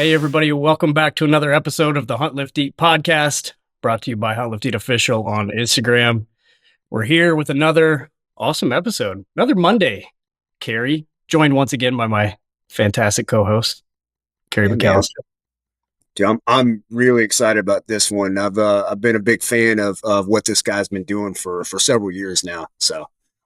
Hey, everybody. Welcome back to another episode of the Hunt, Lift, Eat podcast, brought to you by Hunt, Lift, Eat Official on Instagram. We're here with another awesome episode, another Monday. Kerri, joined once again by my fantastic co-host, Kerri McAllister. Dude, I'm really excited about this one. I've been a big fan of what this guy's been doing for several years now. So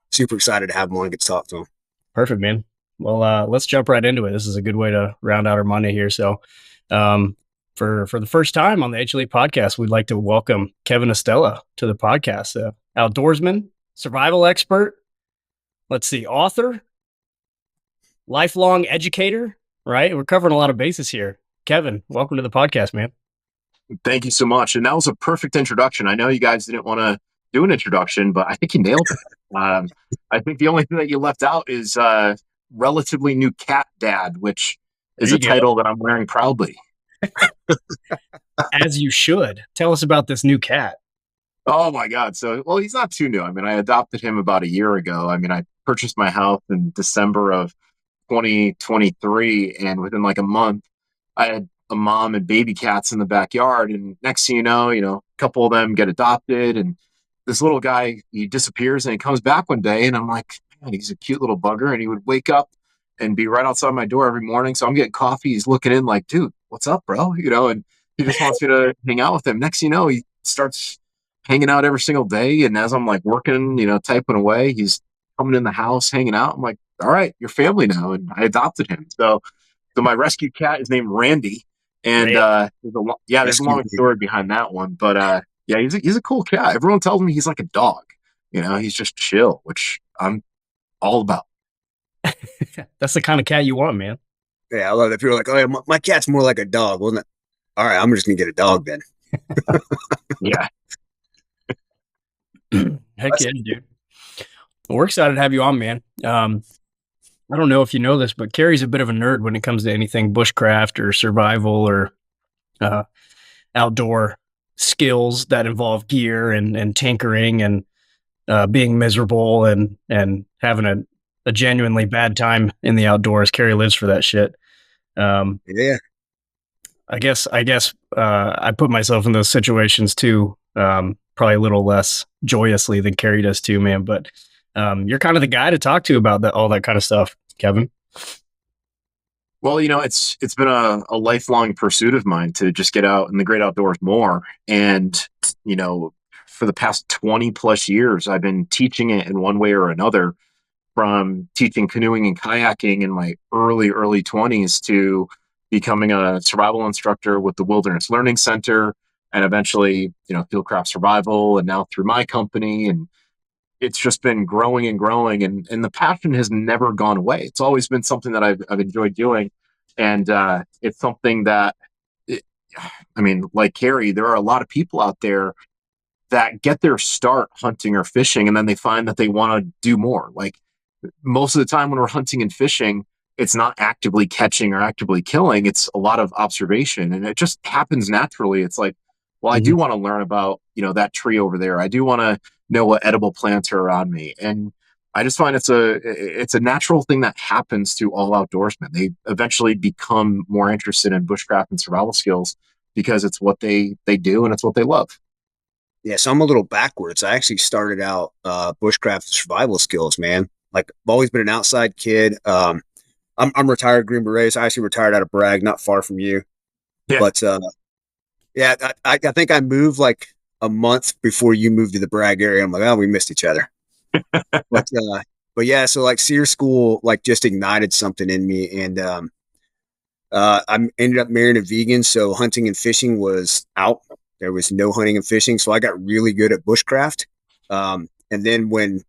super excited to have him on and get to talk to him. Perfect, man. Well, let's jump right into it. This is a good way to round out our Monday here. So, for the first time on the HLE podcast, we'd like to welcome Kevin Estela to the podcast. Outdoorsman, survival expert. Let's see, author, lifelong educator. Right, we're covering a lot of bases here. Kevin, welcome to the podcast, man. Thank you so much. And that was a perfect introduction. I know you guys didn't want to do an introduction, but I think you nailed it. I think the only thing that you left out is relatively new cat dad, which is a title that I'm wearing proudly. As you should. Tell us about this new cat. Oh my God. So, well, he's not too new. I mean, I adopted him about a year ago. I mean, I purchased my house in December of 2023, and within like a month, I had a mom and baby cats in the backyard. And next thing you know, a couple of them get adopted, and this little guy, he disappears and he comes back one day, and I'm like, man, he's a cute little bugger. And he would wake up and be right outside my door every morning. So I'm getting coffee. He's looking in like, dude, what's up, bro? And he just wants me to hang out with him. Next thing you know, he starts hanging out every single day. And as I'm like working, typing away, he's coming in the house, hanging out. I'm like, all right, you're family now. And I adopted him. So my rescue cat is named Randy. And there's a long story behind that one. But yeah, he's a cool cat. Everyone tells me he's like a dog. He's just chill, which I'm all about. That's the kind of cat you want, man. Yeah, I love that. People are like, oh, yeah, my cat's more like a dog, wasn't it? All right, I'm just going to get a dog then. Yeah. Heck yeah, dude. Well, we're excited to have you on, man. I don't know if you know this, but Kerri's a bit of a nerd when it comes to anything bushcraft or survival or outdoor skills that involve gear and tinkering and being miserable and having a genuinely bad time in the outdoors. Kerri lives for that shit. Yeah. I guess I put myself in those situations too, probably a little less joyously than Kerri does too, man. But you're kind of the guy to talk to about all that kind of stuff, Kevin. Well, it's been a lifelong pursuit of mine to just get out in the great outdoors more. And, for the past 20 plus years, I've been teaching it in one way or another, from teaching canoeing and kayaking in my early 20s to becoming a survival instructor with the Wilderness Learning Center, and eventually, Fieldcraft Survival, and now through my company. And it's just been growing and growing, and the passion has never gone away. It's always been something that I've enjoyed doing. And it's something that, like Kerri, there are a lot of people out there that get their start hunting or fishing, and then they find that they want to do more. Like, most of the time when we're hunting and fishing, it's not actively catching or actively killing. It's a lot of observation, and it just happens naturally. It's like, well, I do want to learn about, that tree over there. I do want to know what edible plants are around me. And I just find it's a natural thing that happens to all outdoorsmen. They eventually become more interested in bushcraft and survival skills because it's what they do and it's what they love. Yeah, so I'm a little backwards. I actually started out bushcraft survival skills, man. Like, I've always been an outside kid. I'm retired Green Beret. So I actually retired out of Bragg, not far from you. Yeah. But I think I moved like a month before you moved to the Bragg area. I'm like, oh, we missed each other. but yeah, so like SEER school like just ignited something in me, and I ended up marrying a vegan, so hunting and fishing was out. There was no hunting and fishing, so I got really good at bushcraft. And then when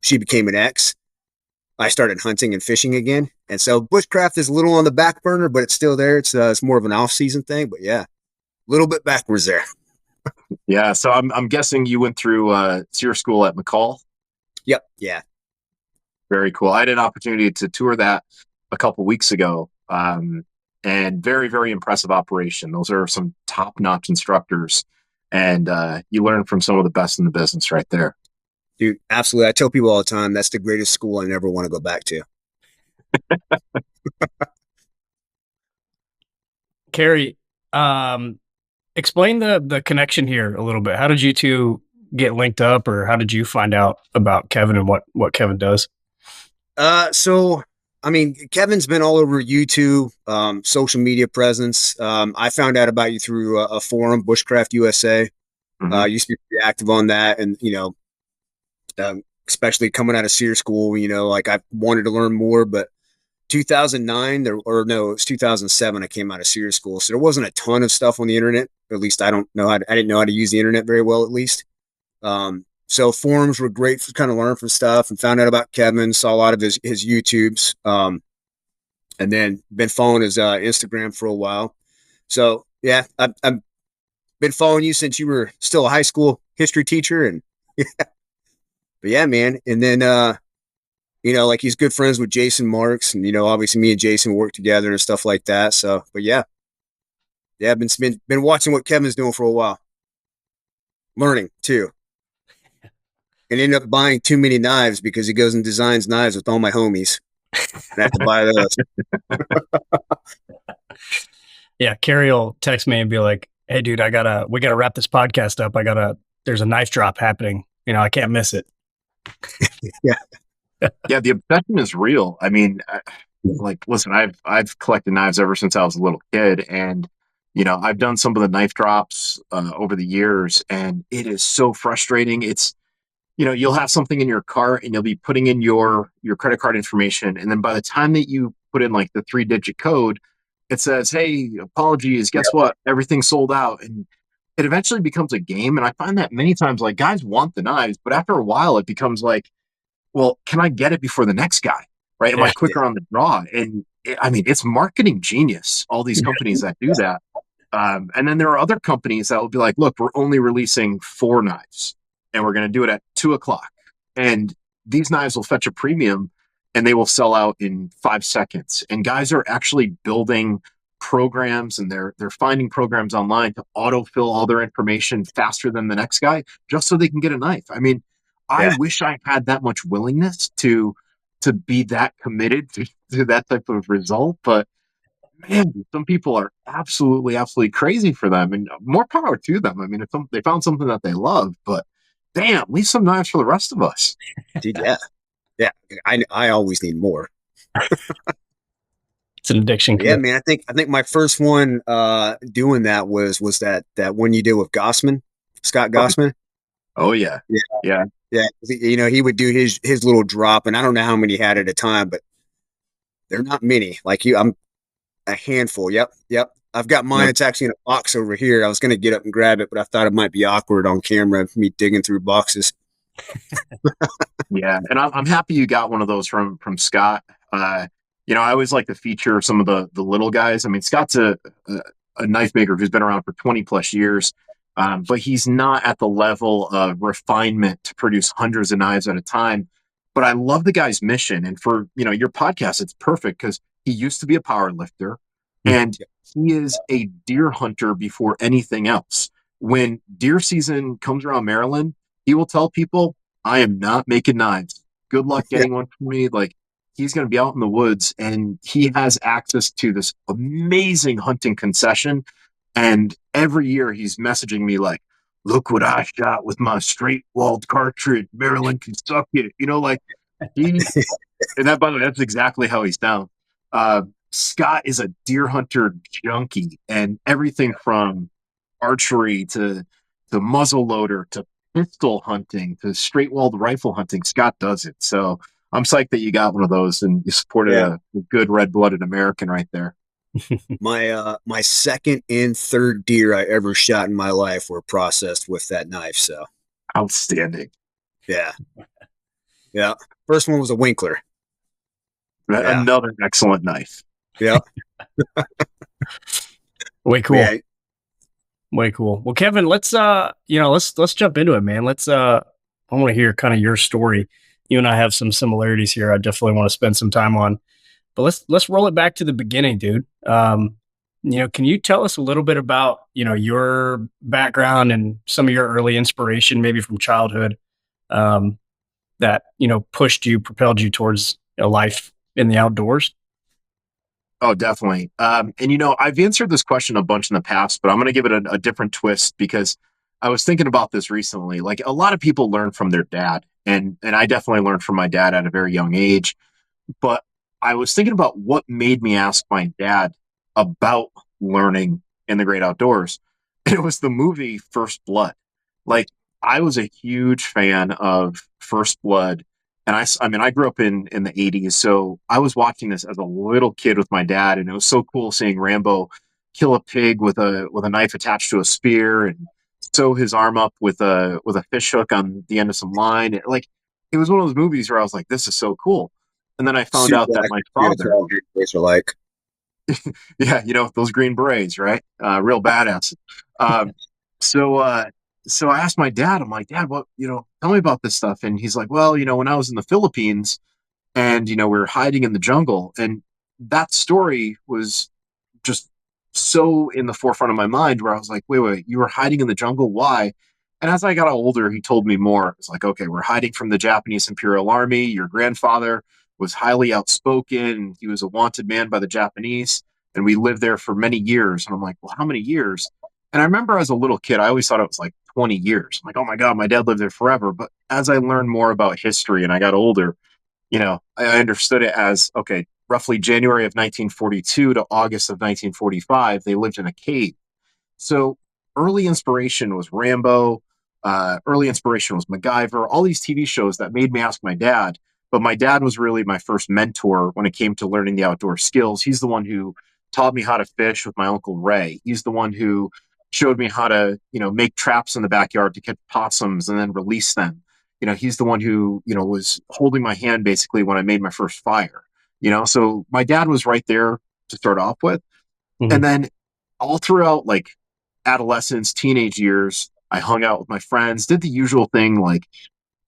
she became an ex, I started hunting and fishing again. And so bushcraft is a little on the back burner, but it's still there. It's more of an off-season thing, but yeah, a little bit backwards there. Yeah. So I'm guessing you went through SEER school at McCall. Yep. Yeah. Very cool. I had an opportunity to tour that a couple weeks ago. And very, very impressive operation. Those are some top-notch instructors, and you learn from some of the best in the business right there. Dude, absolutely. I tell people all the time, that's the greatest school I never want to go back to. Kerri, explain the connection here a little bit. How did you two get linked up, or how did you find out about Kevin and what Kevin does? So I mean, Kevin's been all over YouTube, social media presence. I found out about you through a forum, Bushcraft USA. Mhm. Used to be pretty active on that, and especially coming out of SEER school, like I wanted to learn more, but 2009 or no, it was 2007. I came out of SEER school, so there wasn't a ton of stuff on the internet. Or at least I didn't know how to use the internet very well, at least. So forums were great for kind of learn from stuff, and found out about Kevin, saw a lot of his YouTubes, and then been following his Instagram for a while. So yeah, I've been following you since you were still a high school history teacher, and but yeah, man. And then like he's good friends with Jason Marks, and obviously me and Jason work together and stuff like that. So, but yeah, I've been watching what Kevin's doing for a while, learning too, and end up buying too many knives because he goes and designs knives with all my homies, and I have to buy those. Yeah, Kerri will text me and be like, "Hey, dude, we gotta wrap this podcast up. There's a knife drop happening. I can't miss it." Yeah. Yeah, the obsession is real. I mean, listen, I've collected knives ever since I was a little kid, and I've done some of the knife drops over the years, and it is so frustrating. It's you'll have something in your cart, and you'll be putting in your credit card information, and then by the time that you put in like the 3-digit code, it says, "Hey, apologies, guess what? Everything's sold out." And it eventually becomes a game, and I find that many times, like, guys want the knives, but after a while, it becomes like, well, can I get it before the next guy? Right? Am I quicker on the draw? And I mean, it's marketing genius, all these companies that do that. And then there are other companies that will be like, look, we're only releasing 4 knives, and we're going to do it at 2:00. And these knives will fetch a premium, and they will sell out in 5 seconds. And guys are actually building programs, and they're finding programs online to autofill all their information faster than the next guy, just so they can get a knife. I mean, I wish I had that much willingness to be that committed to that type of result, but man, some people are absolutely crazy for them, and more power to them. I mean, if they found something that they love, but damn, leave some knives for the rest of us. Dude, yeah. I always need more. It's an addiction. Yeah, man. I think my first one doing that was that one you did with Scott Gossman. Oh yeah. Yeah. He would do his little drop, and I don't know how many he had at a time, but they're not many. Like I'm a handful. Yep. I've got mine. Yep. It's actually in a box over here. I was going to get up and grab it, but I thought it might be awkward on camera, me digging through boxes. Yeah, and I'm happy you got one of those from Scott. I always like to feature some of the little guys. I mean, Scott's a knife maker who's been around for 20 plus years, but he's not at the level of refinement to produce hundreds of knives at a time. But I love the guy's mission, and for your podcast, it's perfect because he used to be a power lifter, and he is a deer hunter before anything else. When deer season comes around Maryland, he will tell people, "I am not making knives. Good luck getting one from me." Like, he's going to be out in the woods, and he has access to this amazing hunting concession. And every year he's messaging me like, "Look what I shot with my straight walled cartridge. Maryland can suck it." And that, by the way, that's exactly how he's down. Scott is a deer hunter junkie, and everything from archery to muzzle loader to pistol hunting to straight walled rifle hunting, Scott does it. So I'm psyched that you got one of those, and you supported a good red-blooded American right there. My second and third deer I ever shot in my life were processed with that knife. So outstanding. Yeah. First one was a Winkler. Another excellent knife. Yeah. Way cool. Yeah. Way cool. Well, Kevin, let's jump into it, man. I want to hear kind of your story. You and I have some similarities here. I definitely want to spend some time on, but let's roll it back to the beginning, dude. Can you tell us a little bit about, your background and some of your early inspiration, maybe from childhood, that, propelled you towards a life in the outdoors? Oh, definitely. And I've answered this question a bunch in the past, but I'm going to give it a different twist because I was thinking about this recently. Like a lot of people learn from their dad, and I definitely learned from my dad at a very young age. But I was thinking about what made me ask my dad about learning in the great outdoors. And it was the movie First Blood. Like I was a huge fan of First Blood. And I mean, I grew up in the 80s. So I was watching this as a little kid with my dad. And it was so cool seeing Rambo kill a pig with a knife attached to a spear and sew his arm up with a fish hook on the end of some line. It was one of those movies where I was like, this is so cool. And then I found out Super that active my dudes are father, all Green Berets are like. yeah, those green berets, right? Real badass. Um, so, uh, so I asked my dad, I'm like, Dad, tell me about this stuff. And he's like, well, when I was in the Philippines and, we were hiding in the jungle, and that story was just so in the forefront of my mind where I was like, wait, you were hiding in the jungle? Why? And as I got older, he told me more. It's like, okay, we're hiding from the Japanese Imperial Army. Your grandfather was highly outspoken. He was a wanted man by the Japanese. And we lived there for many years. And I'm like, well, how many years? And I remember as a little kid, I always thought it was like 20 years. I'm like, oh my God, my dad lived there forever. But as I learned more about history and I got older, I understood it as, okay, roughly January of 1942 to August of 1945, they lived in a cave. So early inspiration was Rambo. Early inspiration was MacGyver, all these TV shows that made me ask my dad. But my dad was really my first mentor when it came to learning the outdoor skills. He's the one who taught me how to fish with my Uncle Ray. He's the one who showed me how to, make traps in the backyard to catch possums and then release them. He's the one who, was holding my hand basically when I made my first fire. So my dad was right there to start off with. Mhm. And then all throughout like adolescence, teenage years, I hung out with my friends, did the usual thing like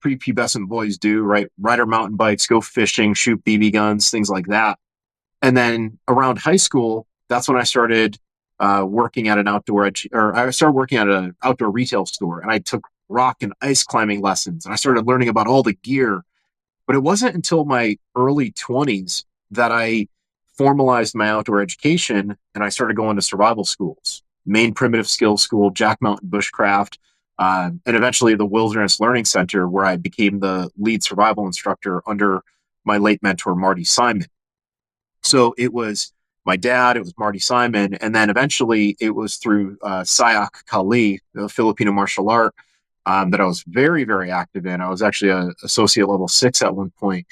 prepubescent boys do, right? Ride our mountain bikes, go fishing, shoot BB guns, things like that. And then around high school, that's when I started working at an or I started working at an outdoor retail store, and I took rock and ice climbing lessons, and I started learning about all the gear. But it wasn't until my early 20s that I formalized my outdoor education and I started going to survival schools, Maine Primitive Skills School, Jack Mountain Bushcraft, and eventually the Wilderness Learning Center, where I became the lead survival instructor under my late mentor, Marty Simon. So it was my dad, it was Marty Simon, and then eventually it was through Sayak Kali, the Filipino martial art, that I was very, very active in. I was actually a associate level 6 at one point.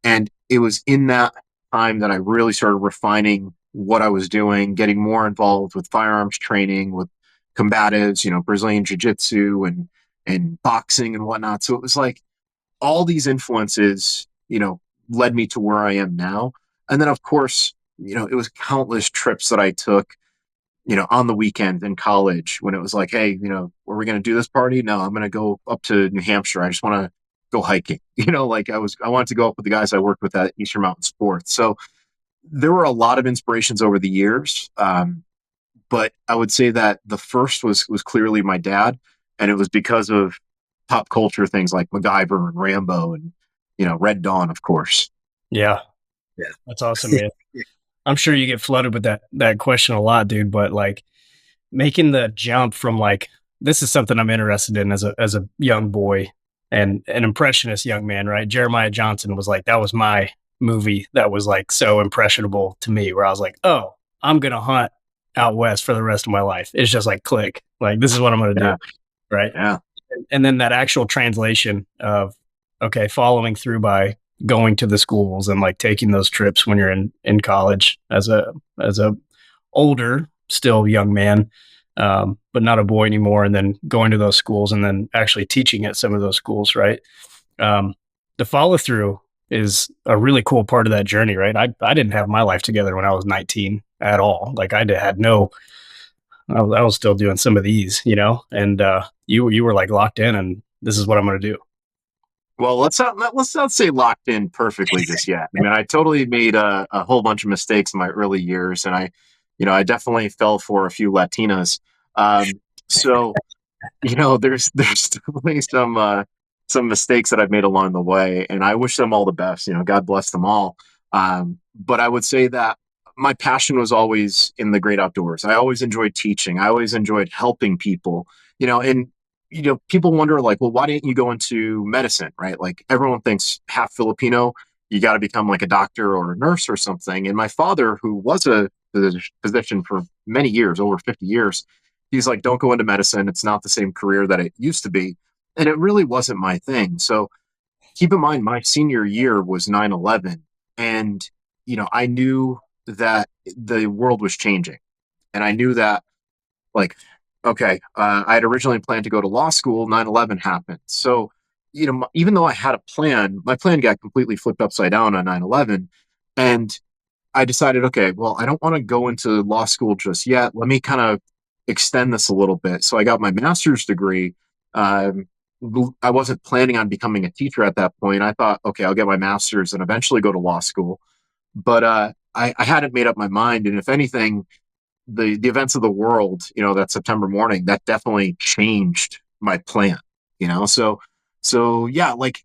And it was in that time that I really started refining what I was doing, getting more involved with firearms training, with combatives, Brazilian jiu-jitsu and boxing and whatnot. So it was like all these influences, led me to where I am now. And then of course, it was countless trips that I took, on the weekend in college when it was like, hey, are we going to do this party? No, I'm going to go up to New Hampshire. I just want to go hiking. Like I wanted to go up with the guys I worked with at Eastern Mountain Sports. So there were a lot of inspirations over the years. But I would say that the first was clearly my dad. And it was because of pop culture things like MacGyver and Rambo and, Red Dawn, of course. Yeah. Yeah. That's awesome, man. I'm sure you get flooded with that question a lot, dude, but like making the jump from like, this is something I'm interested in as a young boy and an impressionist young man, right? Jeremiah Johnson was like, that was my movie that was like so impressionable to me, where I was like, oh, I'm going to hunt out west for the rest of my life. It's just like click, like this is what I'm going to do. Right. Yeah. And then that actual translation of, okay, following through by going to the schools and like taking those trips when you're in college as a older, still young man, but not a boy anymore. And then going to those schools and then actually teaching at some of those schools. Right. The follow through is a really cool part of that journey. Right. I didn't have my life together when I was 19 at all. Like I had no, I was still doing some of these, and you were like locked in and this is what I'm going to do. Well, let's not say locked in perfectly just yet. I mean, I totally made a whole bunch of mistakes in my early years, and I definitely fell for a few Latinas. So there's definitely some mistakes that I've made along the way, and I wish them all the best. God bless them all. But I would say that my passion was always in the great outdoors. I always enjoyed teaching. I always enjoyed helping people, and people wonder like, well, why didn't you go into medicine, right? Like everyone thinks half Filipino, you got to become like a doctor or a nurse or something. And my father, who was a physician for many years, over 50 years, he's like, don't go into medicine. It's not the same career that it used to be. And it really wasn't my thing. So keep in mind, my senior year was 9/11, and, I knew that the world was changing. And I knew that, like, okay, I had originally planned to go to law school. 9/11 happened. So, even though I had a plan, my plan got completely flipped upside down on 9/11. And I decided, okay, well, I don't want to go into law school just yet. Let me kind of extend this a little bit. So I got my master's degree. Um, I wasn't planning on becoming a teacher at that point. I thought, okay, I'll get my master's and eventually go to law school. But I hadn't made up my mind. And if anything, the events of the world, that September morning, that definitely changed my plan, so yeah, like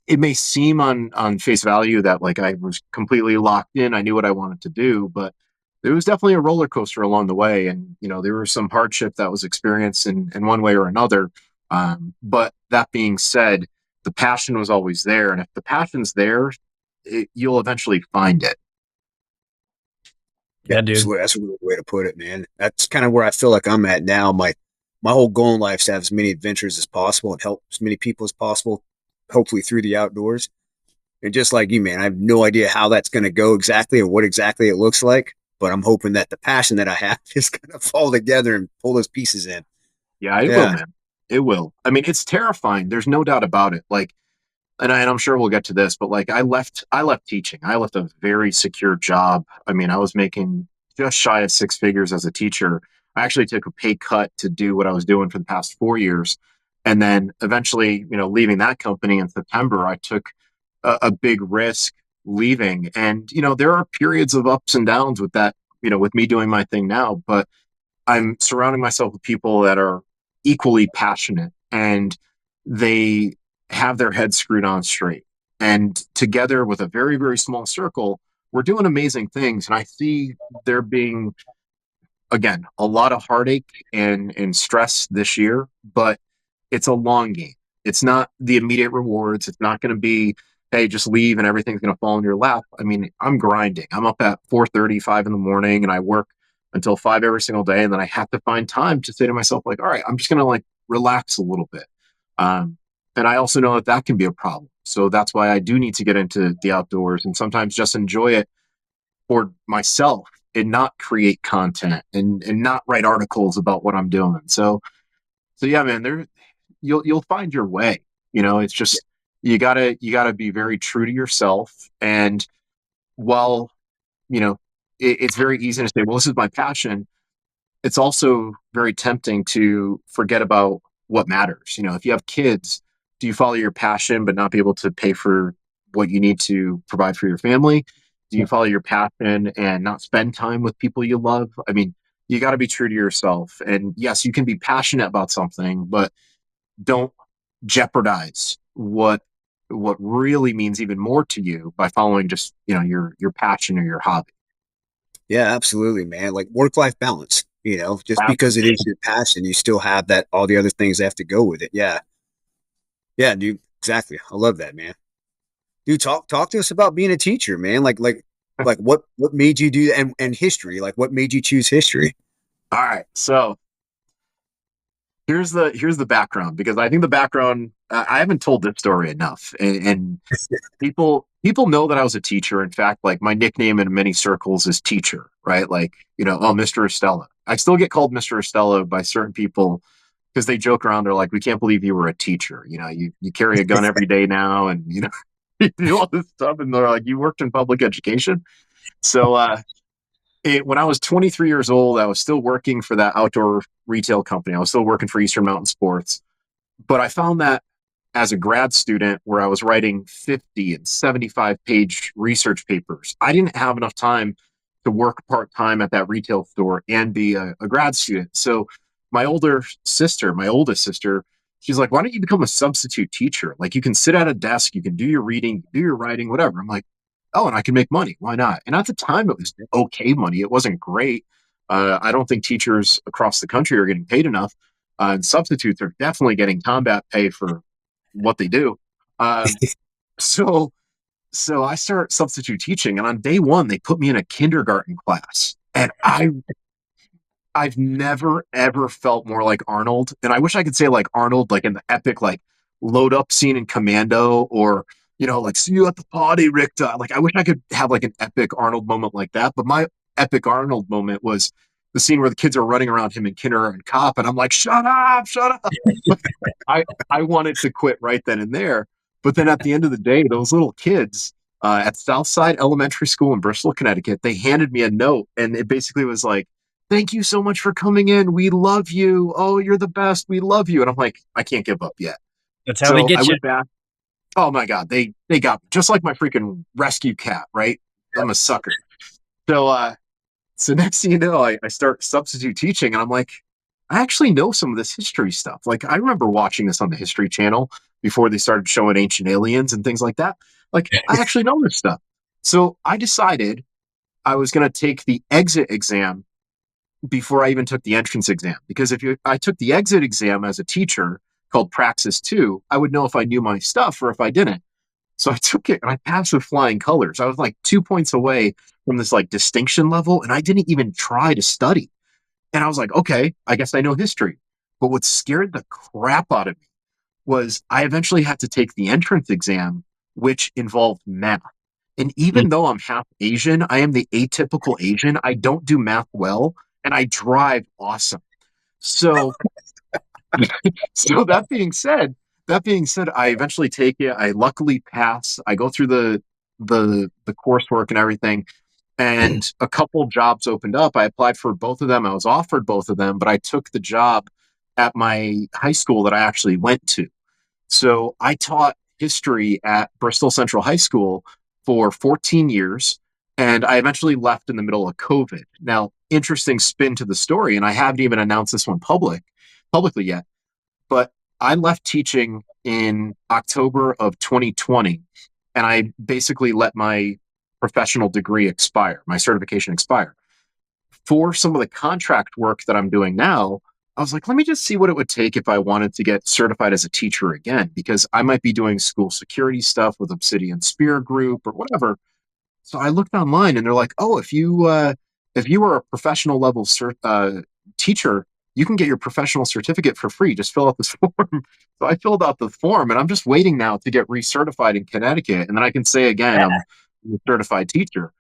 it may seem on face value that like I was completely locked in. I knew what I wanted to do, but it was definitely a roller coaster along the way. And, there was some hardship that was experienced in one way or another. But that being said, the passion was always there. And if the passion's there, you'll eventually find it. Yeah, dude. That's a good way to put it, man. That's kind of where I feel like I'm at now. My whole goal in life is to have as many adventures as possible and help as many people as possible, hopefully through the outdoors. And just like you, man, I have no idea how that's going to go exactly or what exactly it looks like, but I'm hoping that the passion that I have is going to fall together and pull those pieces in. Yeah, it will, man. It will. I mean, it's terrifying. There's no doubt about it. Like, and I'm sure we'll get to this, but like I left teaching. I left a very secure job. I mean, I was making just shy of six figures as a teacher. I actually took a pay cut to do what I was doing for the past 4 years. And then eventually, leaving that company in September, I took a big risk leaving. And, there are periods of ups and downs with that, with me doing my thing now, but I'm surrounding myself with people that are equally passionate and they have their heads screwed on straight. And together with a very, very small circle, we're doing amazing things. And I see there being, again, a lot of heartache and stress this year, but it's a long game. It's not the immediate rewards. It's not going to be, hey, just leave and everything's going to fall in your lap. I mean, I'm grinding. I'm up at 4:30, 5 in the morning, and I work until 5 every single day. And then I have to find time to say to myself, like, all right, I'm just going to like relax a little bit. And I also know that can be a problem. So that's why I do need to get into the outdoors and sometimes just enjoy it for myself and not create content and not write articles about what I'm doing. So yeah, man, you'll find your way. It's just you gotta be very true to yourself. And while it's very easy to say, well, this is my passion, it's also very tempting to forget about what matters. If you have kids, do you follow your passion but not be able to pay for what you need to provide for your family? Do you follow your passion and not spend time with people you love? I mean, you got to be true to yourself. And yes, you can be passionate about something, but don't jeopardize what really means even more to you by following just, your passion or your hobby. Yeah, absolutely, man. Like work-life balance, just because it is your passion, you still have that, all the other things that have to go with it. Yeah. Yeah, dude. Exactly. I love that, man. Dude, talk to us about being a teacher, man. Like what made you do that, and history? Like what made you choose history? All right. So here's the background, because I think the background, I haven't told this story enough, and people know that I was a teacher. In fact, like my nickname in many circles is teacher, right? Like, oh, Mr. Estela. I still get called Mr. Estela by certain people because they joke around. They're like, we can't believe you were a teacher. You carry a gun every day now, and you do all this stuff, and they're like, you worked in public education. So when I was 23 years old, I was still working for that outdoor retail company. I was still working for Eastern Mountain Sports. But I found that as a grad student, where I was writing 50 and 75-page research papers, I didn't have enough time to work part-time at that retail store and be a grad student. So my oldest sister, she's like, why don't you become a substitute teacher? Like, you can sit at a desk, you can do your reading, do your writing, whatever. I'm like, oh, and I can make money. Why not? And at the time, it was okay money. It wasn't great. I don't think teachers across the country are getting paid enough. And substitutes are definitely getting combat pay for what they do. Um, so, so I start substitute teaching, and on day one, they put me in a kindergarten class, and I've never ever felt more like Arnold. And I wish I could say like Arnold, like in the epic, like load up scene in Commando, or, like see you at the party, Richter. Like I wish I could have like an epic Arnold moment like that. But my epic Arnold moment was the scene where the kids are running around him in kindergarten cop. And I'm like, shut up, shut up. I wanted to quit right then and there. But then at the end of the day, those little kids at Southside Elementary School in Bristol, Connecticut, they handed me a note, and it basically was like, thank you so much for coming in. We love you. Oh, you're the best. We love you. And I'm like, I can't give up yet. That's how they So get I you. went back. Oh my God. They got me, just like my freaking rescue cat, right? I'm a sucker. So next thing you know, I start substitute teaching, and I'm like, I actually know some of this history stuff. Like I remember watching this on the History Channel before they started showing ancient aliens and things like that. Like I actually know this stuff. So I decided I was going to take the exit exam before I even took the entrance exam. Because I took the exit exam as a teacher called Praxis 2, I would know if I knew my stuff or if I didn't. So I took it and I passed with flying colors. I was like 2 points away from this like distinction level, and I didn't even try to study. And I was like, okay, I guess I know history. But what scared the crap out of me was I eventually had to take the entrance exam, which involved math. And even though I'm half Asian, I am the atypical Asian. I don't do math well, and I drive awesome. So, so that being said, I eventually take it. I luckily pass. I go through the coursework and everything, and a couple jobs opened up. I applied for both of them. I was offered both of them, but I took the job at my high school that I actually went to. So I taught history at Bristol Central High School for 14 years, and I eventually left in the middle of COVID. Now, interesting spin to the story, and I haven't even announced this one publicly yet, but I left teaching in October of 2020, and I basically let my professional degree expire, my certification expire. For some of the contract work that I'm doing now, I was like, let me just see what it would take if I wanted to get certified as a teacher again, because I might be doing school security stuff with Obsidian Spear Group or whatever. So I looked online, and they're like, oh, if you are a professional level teacher, you can get your professional certificate for free. Just fill out this form. So I filled out the form, and I'm just waiting now to get recertified in Connecticut, and then I can say again, I'm a certified teacher.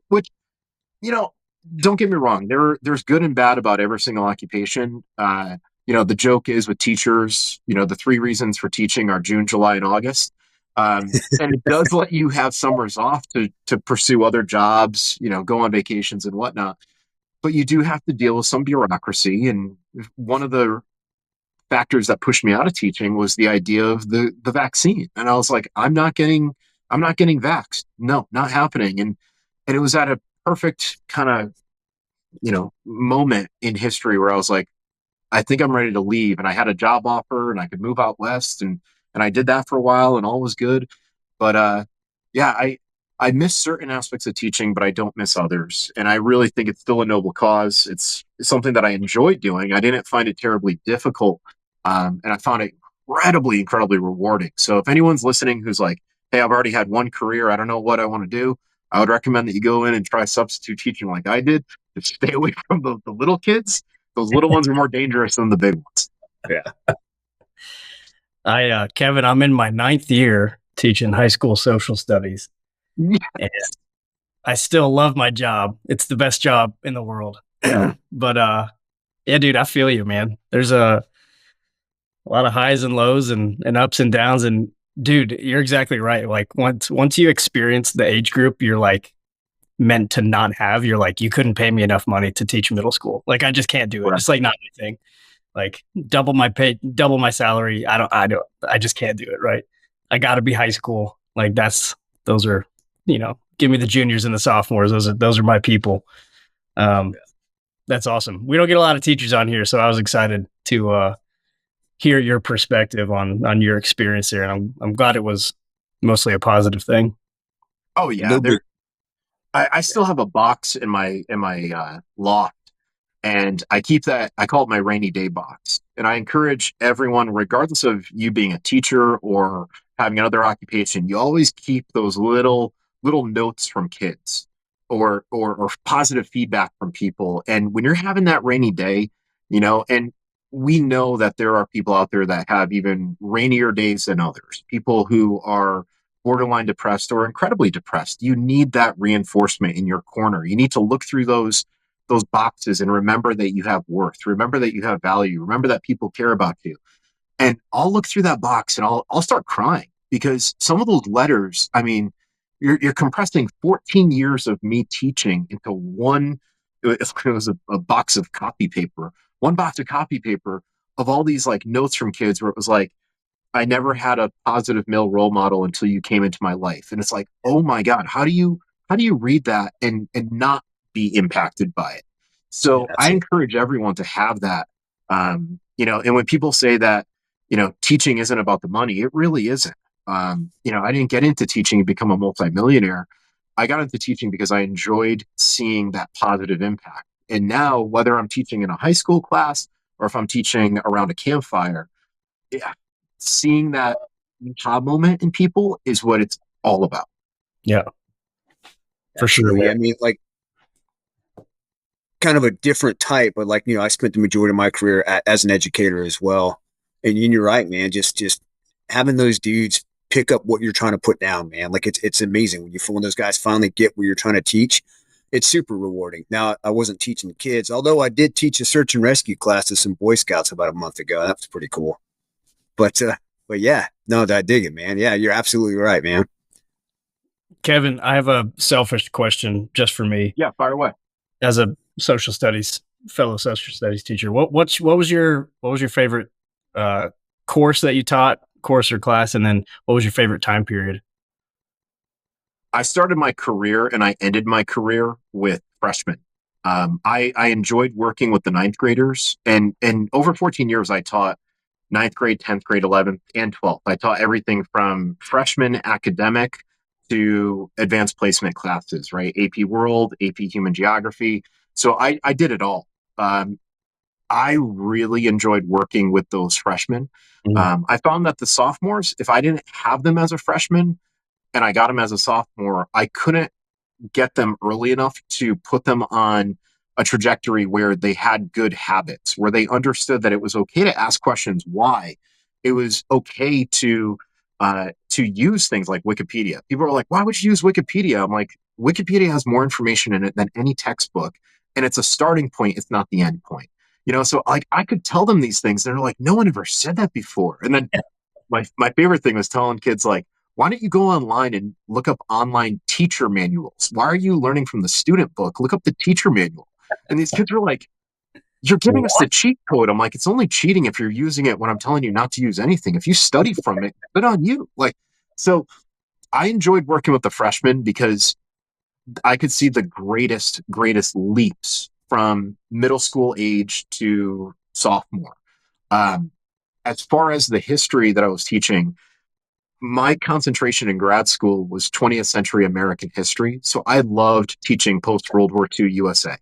Which, you know, don't get me wrong. There's good and bad about every single occupation. The joke is with teachers, the 3 reasons for teaching are June, July, and August. And it does let you have summers off to pursue other jobs, go on vacations and whatnot. But you do have to deal with some bureaucracy. And one of the factors that pushed me out of teaching was the idea of the vaccine. And I was like, I'm not getting vaxxed. No, not happening. And it was at a perfect kind of, moment in history where I was like, I think I'm ready to leave. And I had a job offer, and I could move out west, and I did that for a while, and all was good. But yeah, I miss certain aspects of teaching, but I don't miss others. And I really think it's still a noble cause. It's something that I enjoy doing. I didn't find it terribly difficult. And I found it incredibly rewarding. So if anyone's listening who's like, hey, I've already had one career, I don't know what I want to do, I would recommend that you go in and try substitute teaching like I did. Just stay away from the little kids. Those little ones are more dangerous than the big ones. Yeah. Kevin, I'm in my 9th year teaching high school social studies. Yes. And I still love my job. It's the best job in the world. But yeah, dude, I feel you, man. There's a lot of highs and lows and ups and downs. And dude, you're exactly right. Like once you experience the age group you're like meant to not have, you're like, you couldn't pay me enough money to teach middle school. Like I just can't do it. Right. It's like not my thing. Like double my pay, double my salary. I just can't do it. Right. I gotta be high school. Like those are, give me the juniors and the sophomores. Those are my people. That's awesome. We don't get a lot of teachers on here, so I was excited to hear your perspective on your experience there. And I'm glad it was mostly a positive thing. Oh yeah, No big. I still have a box in my loft, and I keep that. I call it my rainy day box, and I encourage everyone, regardless of you being a teacher or having another occupation, you always keep those little notes from kids or positive feedback from people. And when you're having that rainy day, and we know that there are people out there that have even rainier days than others, people who are borderline depressed or incredibly depressed. You need that reinforcement in your corner. You need to look through those boxes and remember that you have worth. Remember that you have value. Remember that people care about you. And I'll look through that box and I'll start crying because some of those letters, I mean, you're compressing 14 years of me teaching into one. It was a box of copy paper, one box of copy paper of all these like notes from kids where it was like, I never had a positive male role model until you came into my life. And it's like, oh my God, how do you read that and not be impacted by it? Yeah, So I that's encourage everyone to have that. And when people say that, teaching isn't about the money, it really isn't. I didn't get into teaching and become a multimillionaire. I got into teaching because I enjoyed seeing that positive impact. And now, whether I'm teaching in a high school class or if I'm teaching around a campfire, yeah, seeing that aha moment in people is what it's all about. Yeah, for sure. absolutely. Man. I mean, like kind of a different type, but like, I spent the majority of my career as an educator as well. And you're right, man. Just having those dudes pick up what you're trying to put down, man. Like it's amazing when those guys finally get what you're trying to teach. It's super rewarding. Now, I wasn't teaching the kids, although I did teach a search and rescue class to some Boy Scouts about a month ago. That was pretty cool. But yeah, no, I dig it, man. Yeah, you're absolutely right, man. Kevin, I have a selfish question just for me Yeah, fire away. as a fellow social studies teacher. What was your favorite course that you taught, course or class, and then what was your favorite time period? I started my career and I ended my career with freshmen. I enjoyed working with the ninth graders, and over 14 years, I taught ninth grade, 10th grade, 11th, and 12th. I taught everything from freshman academic to advanced placement classes, right? AP World, AP Human Geography. So I did it all. I really enjoyed working with those freshmen. I found that the sophomores, if I didn't have them as a freshman and I got them as a sophomore, I couldn't get them early enough to put them on a trajectory where they had good habits, where they understood that it was okay to ask questions why. It was okay to use things like Wikipedia. People are like, why would you use Wikipedia? I'm like, Wikipedia has more information in it than any textbook, and it's a starting point. It's not the end point. So like I could tell them these things, and they're like, no one ever said that before. And then my favorite thing was telling kids like, why don't you go online and look up online teacher manuals? Why are you learning from the student book? Look up the teacher manual. And these kids were like, you're giving us the cheat code. I'm like, it's only cheating if you're using it when I'm telling you not to use anything. If you study from it, good on you. So I enjoyed working with the freshmen because I could see the greatest leaps from middle school age to sophomore. As far as the history that I was teaching, my concentration in grad school was 20th century American history. So I loved teaching post World War II USA.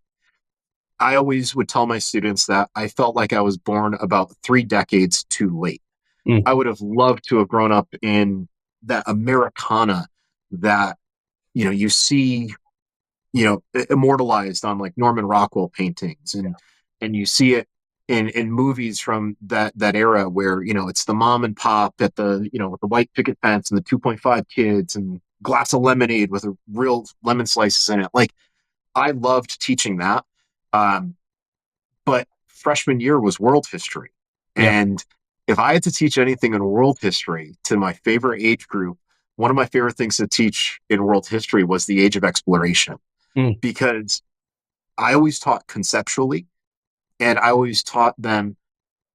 I always would tell my students that I felt like I was born about 3 decades too late. I would have loved to have grown up in that Americana that, you see, immortalized on like Norman Rockwell paintings, and you see it in movies from that era where, it's the mom and pop at the, with the white picket fence and the 2.5 kids and glass of lemonade with a real lemon slices in it. Like I loved teaching that. But freshman year was world history. Yeah. And if I had to teach anything in world history to my favorite age group, one of my favorite things to teach in world history was the age of exploration, because I always taught conceptually, and I always taught them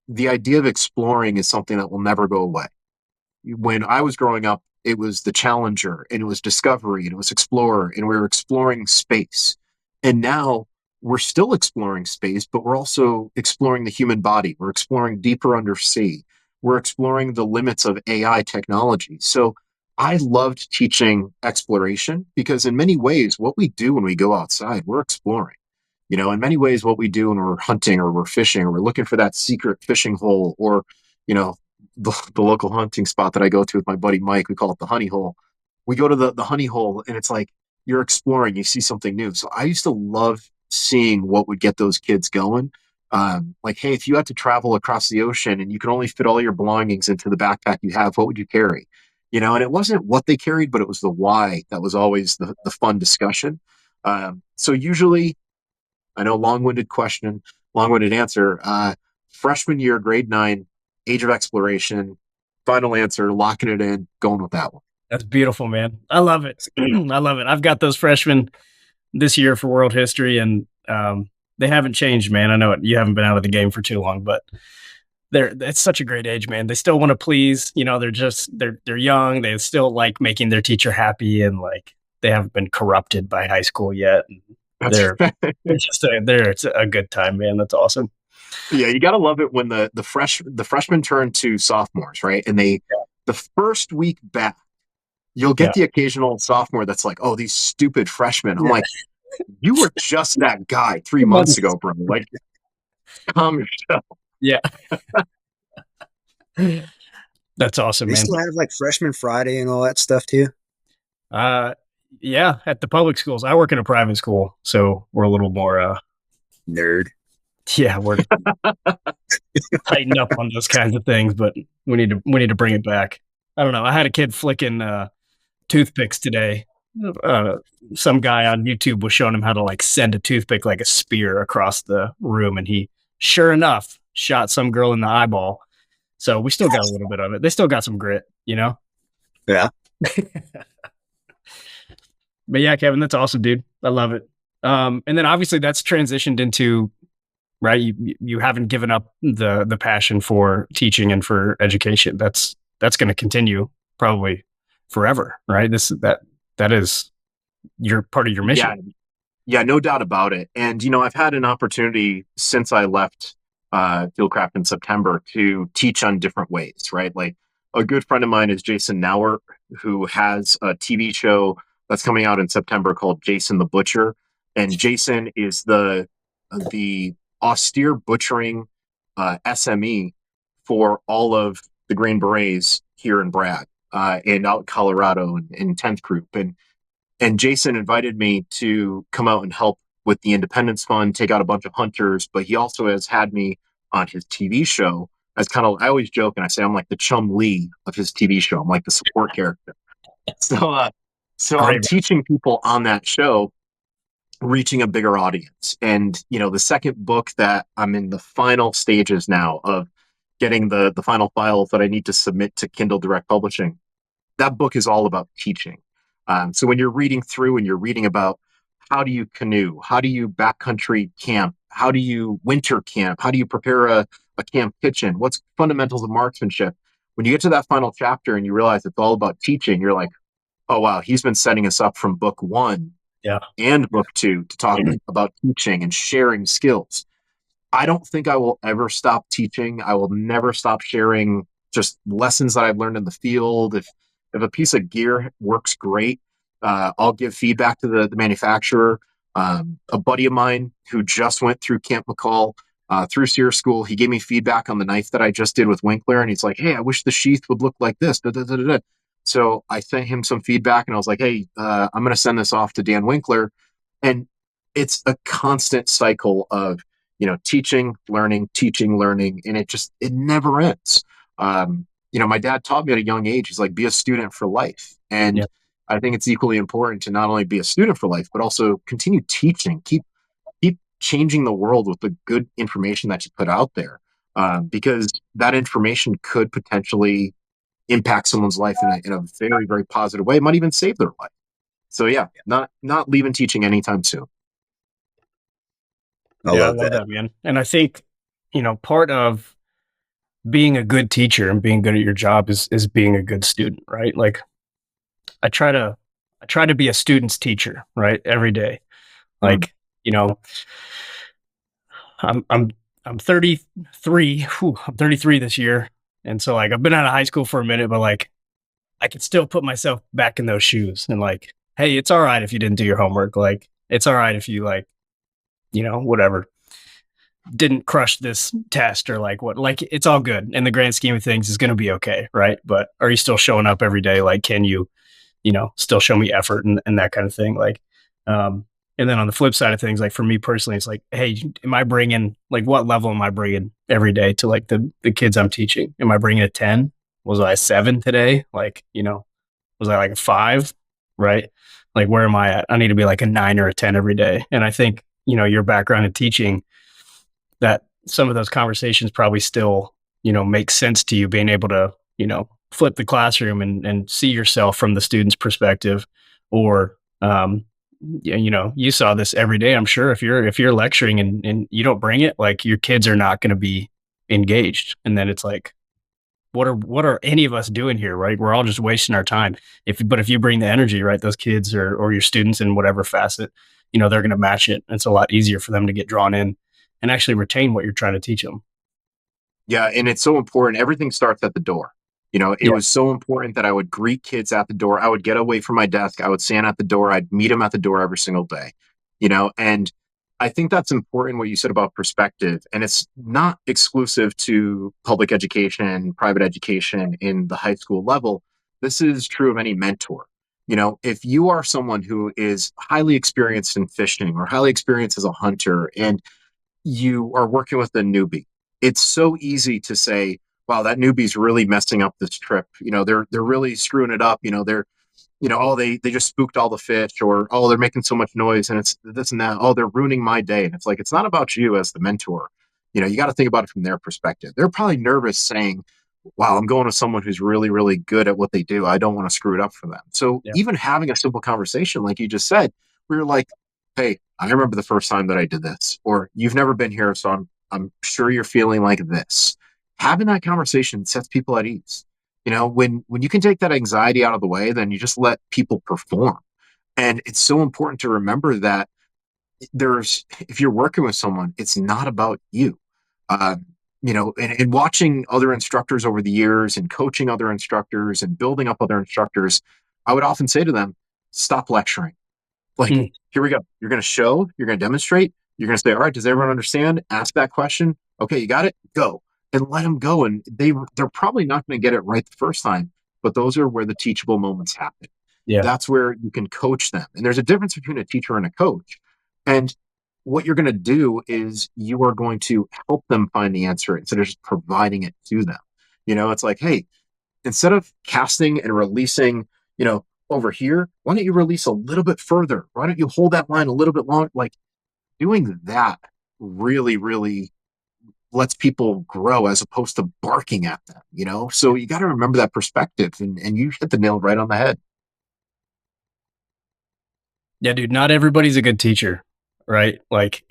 the idea of exploring is something that will never go away. When I was growing up, it was the Challenger, and it was Discovery, and it was Explorer, and we were exploring space. And now we're still exploring space, but we're also exploring the human body. We're exploring deeper undersea. We're exploring the limits of AI technology. So I loved teaching exploration because in many ways, what we do when we go outside, we're exploring. In many ways, what we do when we're hunting or we're fishing or we're looking for that secret fishing hole or, you know, the local hunting spot that I go to with my buddy Mike, we call it the honey hole. We go to the honey hole and it's like you're exploring, you see something new. So I used to love seeing what would get those kids going. Like, hey, if you had to travel across the ocean and you could only fit all your belongings into the backpack you have, what would you carry? And it wasn't what they carried, but it was the why that was always the fun discussion. So usually, I know long-winded question, long-winded answer. Freshman year, grade 9, age of exploration, final answer, locking it in, going with that one. That's beautiful, man. I love it. I love it. I've got those freshmen this year for world history, and they haven't changed, man. I know you haven't been out of the game for too long, but it's such a great age, man. They still want to please. They're young. They still like making their teacher happy, and like they haven't been corrupted by high school yet. It's a good time, man. That's awesome. Yeah, you gotta love it when the freshmen turn to sophomores, right? And the first week back, you'll get the occasional sophomore that's like, "Oh, these stupid freshmen." I'm like, "You were just that guy 3 months ago, bro. Like, calm yourself." Yeah. That's awesome, They man. still have like freshman Friday and all that stuff too. Yeah, at the public schools. I work in a private school, so we're a little more nerd. Yeah, we're tightened up on those kinds of things, but we need to bring it back. I don't know. I had a kid flicking toothpicks today. Some guy on YouTube was showing him how to like send a toothpick like a spear across the room, and he, sure enough, shot some girl in the eyeball. So we still got a little bit of it. They still got some grit, Yeah. But yeah, Kevin, that's awesome, dude. I love it. And then obviously that's transitioned into, right? You haven't given up the passion for teaching and for education. That's going to continue probably forever, right? That is your part of your mission. Yeah, no doubt about it. And I've had an opportunity since I left Fieldcraft in September to teach on different ways, right? Like a good friend of mine is Jason Nauer, who has a TV show that's coming out in September called Jason the Butcher. And Jason is the austere butchering SME for all of the Green Berets here in Bragg and out in Colorado in 10th Group. And Jason invited me to come out and help with the Independence Fund, take out a bunch of hunters, but he also has had me on his TV show as kind of, I always joke and I say I'm like the Chum Lee of his TV show. I'm like the support character. So I'm teaching people on that show, reaching a bigger audience. And, the second book that I'm in the final stages now of getting the final files that I need to submit to Kindle Direct Publishing, that book is all about teaching. So when you're reading through and you're reading about how do you canoe, how do you backcountry camp, how do you winter camp, how do you prepare a camp kitchen, what's fundamentals of marksmanship, when you get to that final chapter and you realize it's all about teaching, you're like, oh, wow, he's been setting us up from book 1 and book 2 to talk about teaching and sharing skills. I don't think I will ever stop teaching. I will never stop sharing just lessons that I've learned in the field. If a piece of gear works great, I'll give feedback to the manufacturer. A buddy of mine who just went through Camp McCall, through SEER school, he gave me feedback on the knife that I just did with Winkler, and he's like, hey, I wish the sheath would look like this. Da, da, da, da, da. So I sent him some feedback, and I was like, hey, I'm going to send this off to Dan Winkler. And it's a constant cycle of, teaching, learning, and it never ends. My dad taught me at a young age, he's like, be a student for life. And I think it's equally important to not only be a student for life, but also continue teaching, keep changing the world with the good information that you put out there. Because that information could potentially impact someone's life in a very, very positive way. It might even save their life. So not leaving teaching anytime soon. I love that, man. And I think, part of being a good teacher and being good at your job is being a good student, right? Like I try to be a student's teacher, right? Every day. Like, I'm 33. I'm 33 this year. And so like I've been out of high school for a minute, but like I could still put myself back in those shoes and like, hey, it's all right if you didn't do your homework. Like, it's all right if you like, whatever, didn't crush this test or like what, like it's all good. In the grand scheme of things, is going to be okay. Right. But are you still showing up every day? Like, can you, still show me effort and that kind of thing? Like, and then on the flip side of things, like for me personally, it's like, hey, am I bringing, like, what level am I bringing every day to like the kids I'm teaching? Am I bringing a 10? Was I a 7 today? Like, was I like a 5? Right. Like, where am I at? I need to be like a 9 or a 10 every day. And I think, your background in teaching, that some of those conversations probably still, make sense to you, being able to, flip the classroom and see yourself from the student's perspective. Or, you saw this every day. I'm sure if you're lecturing and you don't bring it, like your kids are not going to be engaged. And then it's like, what are any of us doing here? Right. We're all just wasting our time. But if you bring the energy, right, those kids or your students in whatever facet, they're going to match it. It's a lot easier for them to get drawn in and actually retain what you're trying to teach them. Yeah. And it's so important. Everything starts at the door. It was so important that I would greet kids at the door. I would get away from my desk. I would stand at the door. I'd meet them at the door every single day, and I think that's important what you said about perspective. And it's not exclusive to public education, private education in the high school level. This is true of any mentor. If you are someone who is highly experienced in fishing or highly experienced as a hunter and you are working with a newbie, it's so easy to say, wow, that newbie's really messing up this trip. They're really screwing it up. They're, oh, they just spooked all the fish, or, oh, they're making so much noise and it's this and that. Oh, they're ruining my day. And it's like, it's not about you as the mentor. You got to think about it from their perspective. They're probably nervous saying, wow, I'm going to someone who's really, really good at what they do. I don't want to screw it up for them. So even having a simple conversation, like you just said, where you're like, hey, I remember the first time that I did this, or you've never been here. So I'm sure you're feeling like this. Having that conversation sets people at ease. When you can take that anxiety out of the way, then you just let people perform. And it's so important to remember that if you're working with someone, it's not about you. And watching other instructors over the years and coaching other instructors and building up other instructors, I would often say to them, stop lecturing. Like, here we go. You're going to show, you're going to demonstrate, you're going to say, all right, does everyone understand? Ask that question. Okay, you got it? Go. And let them go. And they're probably not going to get it right the first time, but those are where the teachable moments happen. Yeah. That's where you can coach them. And there's a difference between a teacher and a coach. And what you're going to do is you are going to help them find the answer instead of just providing it to them. It's like, hey, instead of casting and releasing, over here, why don't you release a little bit further? Why don't you hold that line a little bit longer? Like, doing that really, really lets people grow as opposed to barking at them, So you got to remember that perspective, and you hit the nail right on the head. Yeah, dude, not everybody's a good teacher, right? Like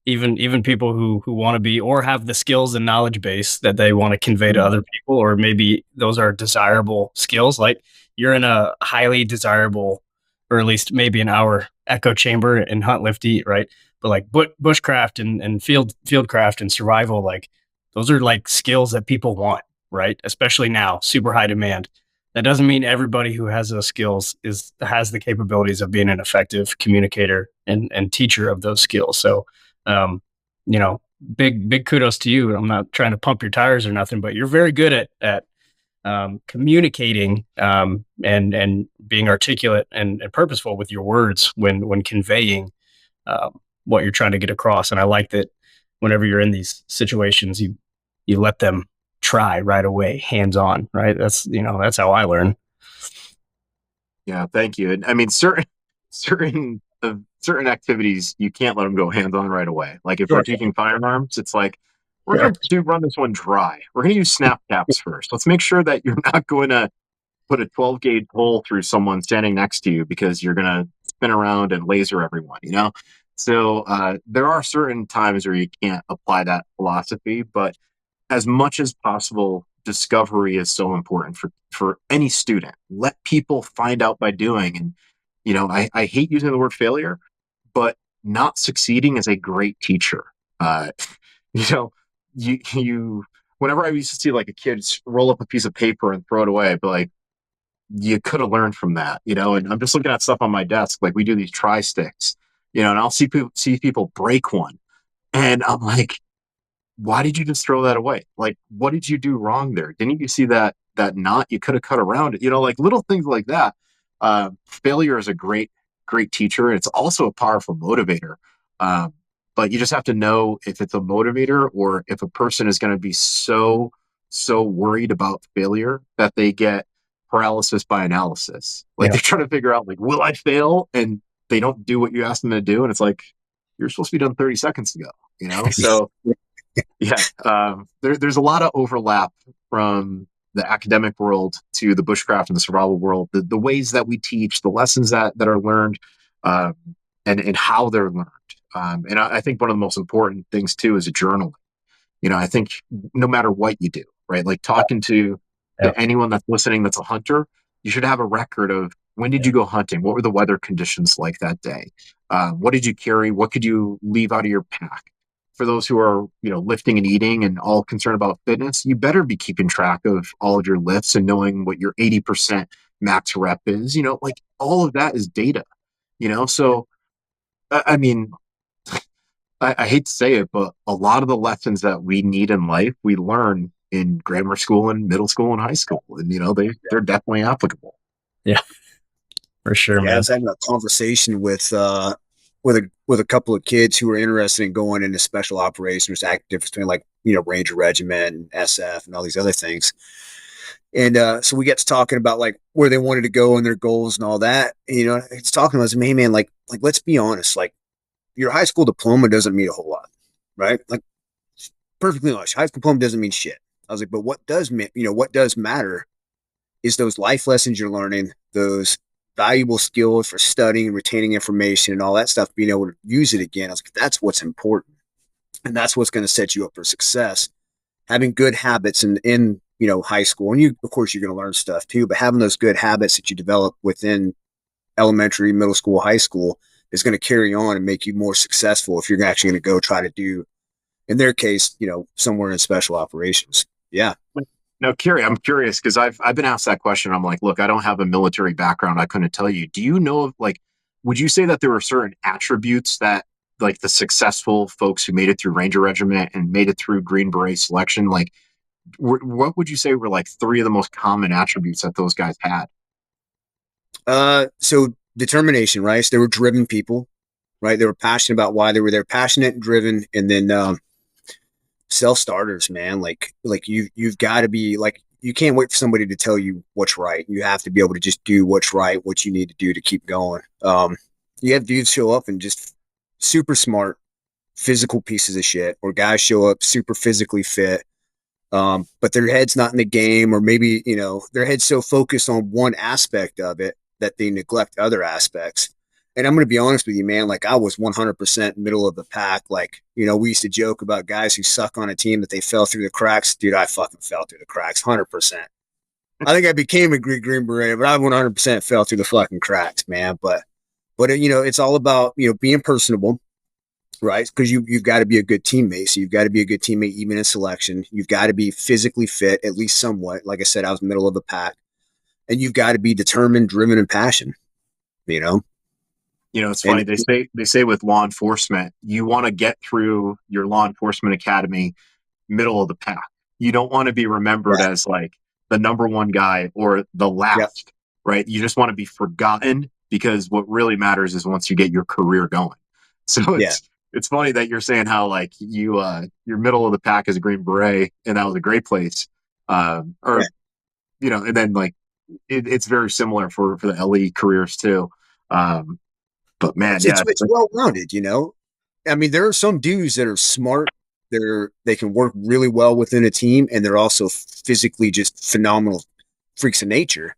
even people who want to be or have the skills and knowledge base that they want to convey to other people, or maybe those are desirable skills. Like you're in a highly desirable, or at least maybe an hour echo chamber in hunt, lift, eat, right? But like bushcraft and fieldcraft and survival, like those are like skills that people want, right? Especially now, super high demand. That doesn't mean everybody who has those skills has the capabilities of being an effective communicator and teacher of those skills. So, um, big kudos to you. I'm not trying to pump your tires or nothing, but you're very good at communicating and being articulate and purposeful with your words when conveying what you're trying to get across. And I like that whenever you're in these situations, you let them try right away, hands on, right? That's how I learn. Yeah, thank you. And I mean, certain activities you can't let them go hands on right away. Like if we're teaching firearms, it's like we're going to run this one dry. We're going to use snap caps first. Let's make sure that you're not going to put a 12 gauge hole through someone standing next to you because you're going to spin around and laser everyone. So there are certain times where you can't apply that philosophy, but as much as possible, discovery is so important for any student. Let people find out by doing. And, I hate using the word failure, but not succeeding is a great teacher. You whenever I used to see like a kid roll up a piece of paper and throw it away, I'd be like, you could have learned from that, you know. And I'm just looking at stuff on my desk, like we do these tri sticks, you know, and I'll see people break one, and I'm like, why did you just throw that away? Like, what did you do wrong there? Didn't you see that knot? You could have cut around it, you know, like little things like that. Failure is a great teacher, and it's also a powerful motivator. Um, but you just have to know if it's a motivator or if a person is going to be so worried about failure that they get paralysis by analysis. Like Yeah. they're trying to figure out, like, will I fail? And they don't do what you ask them to do, and it's like, you're supposed to be done 30 seconds ago, you know. So yeah, there's a lot of overlap from the academic world to the bushcraft and the survival world. The ways that we teach, the lessons that are learned, um, and how they're learned. And I think one of the most important things too is journaling. You know, I think no matter what you do, right? Like talking Yeah. to anyone that's listening that's a hunter, you should have a record of when did you go hunting? What were the weather conditions like that day? What did you carry? What could you leave out of your pack? For those who are, you know, lifting and eating and all concerned about fitness, you better be keeping track of all of your lifts and knowing what your 80% max rep is. You know, like all of that is data, you know? So, I mean, I hate to say it, but a lot of the lessons that we need in life, we learn in grammar school and middle school and high school. And, you know, they're definitely applicable. Yeah, for sure, Yeah, I man. was having a conversation with a couple of kids who were interested in going into special operations, active difference between like, you know, Ranger Regiment and SF and all these other things. And so we get to talking about like where they wanted to go and their goals and all that. And, you know, it's talking about, hey man, like let's be honest, like your high school diploma doesn't mean a whole lot, right? Like perfectly honest, high school diploma doesn't mean shit. I was like, but what does mean, you know, what does matter is those life lessons you're learning, those valuable skills for studying and retaining information and all that stuff, being able to use it again. I was like, that's what's important. And that's what's going to set you up for success. Having good habits in, you know, high school, and you, of course, you're going to learn stuff too, but having those good habits that you develop within elementary, middle school, high school is going to carry on and make you more successful if you're actually going to go try to do, in their case, you know, somewhere in special operations. Yeah. Now, Kerri, I'm curious because I've been asked that question. I'm like, look, I don't have a military background. I couldn't tell you. Do you know of, like, would you say that there were certain attributes that like the successful folks who made it through Ranger Regiment and made it through Green Beret selection, like what would you say were like three of the most common attributes that those guys had? So determination, right? So they were driven people, right? They were passionate about why they were there, passionate and driven. And then, self-starters, man. Like you've got to be like, you can't wait for somebody to tell you what's right. You have to be able to just do what's right, what you need to do to keep going. You have dudes show up and just super smart, physical pieces of shit, or guys show up super physically fit, but their head's not in the game, or maybe, you know, their head's so focused on one aspect of it that they neglect other aspects. And I'm going to be honest with you, man, like I was 100% middle of the pack. Like, you know, we used to joke about guys who suck on a team that they fell through the cracks. Dude, I fucking fell through the cracks, 100%. I think I became a Green Beret, but I 100% fell through the fucking cracks, man. But you know, it's all about, you know, being personable, right? Because you've got to be a good teammate. So you've got to be a good teammate even in selection. You've got to be physically fit, at least somewhat. Like I said, I was middle of the pack. And you've got to be determined, driven, and passionate, you know? You know, it's funny. They say with law enforcement, you want to get through your law enforcement academy middle of the pack. You don't want to be remembered as like the number one guy or the last, right? You just want to be forgotten, because what really matters is once you get your career going. So it's funny that you're saying how like you're middle of the pack as a Green Beret, and that was a great place. You know, and then it's very similar for the LE careers too. But man, it's well-rounded, you know? I mean, there are some dudes that are smart. They can work really well within a team, and they're also physically just phenomenal freaks of nature.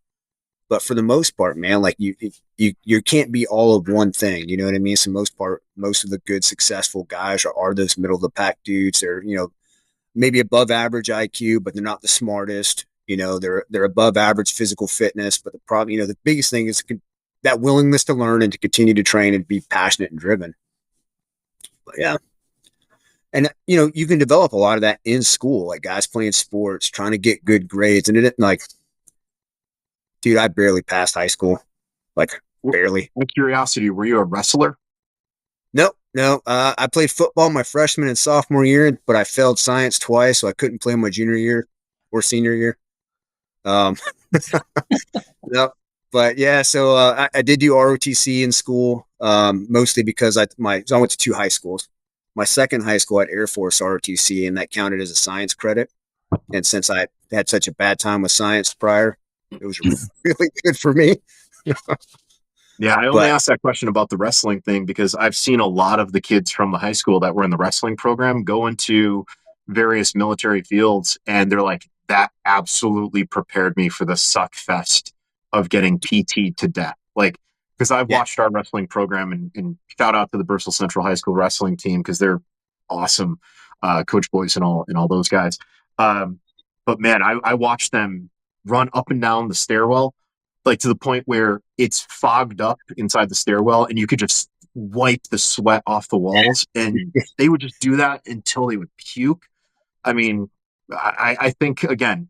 But for the most part, man, like you can't be all of one thing. You know what I mean? So most of the good, successful guys are those middle of the pack dudes. They're, you know, maybe above average IQ, but they're not the smartest. You know, they're above average physical fitness. But the problem, you know, the biggest thing is that willingness to learn and to continue to train and be passionate and driven. But yeah. And, you know, you can develop a lot of that in school, like guys playing sports, trying to get good grades. And it, like, Dude, I barely passed high school. Like, barely. Out of curiosity, were you a wrestler? No. I played football my freshman and sophomore year, but I failed science twice, so I couldn't play my junior year or senior year. Um, no, but yeah, so I did do ROTC in school, mostly because so I went to two high schools. My second high school had Air Force ROTC, and that counted as a science credit. And since I had such a bad time with science prior, it was really good for me. Yeah, I only But asked that question about the wrestling thing because I've seen a lot of the kids from the high school that were in the wrestling program go into various military fields, and they're like, that absolutely prepared me for the suck fest of getting PT to death. Like, because I've yeah, watched our wrestling program, and shout out to the Bristol Central High School wrestling team because they're awesome, Coach Boyce and all those guys. But man, I watched them run up and down the stairwell, like to the point where it's fogged up inside the stairwell and you could just wipe the sweat off the walls, and they would just do that until they would puke. I mean, I think again,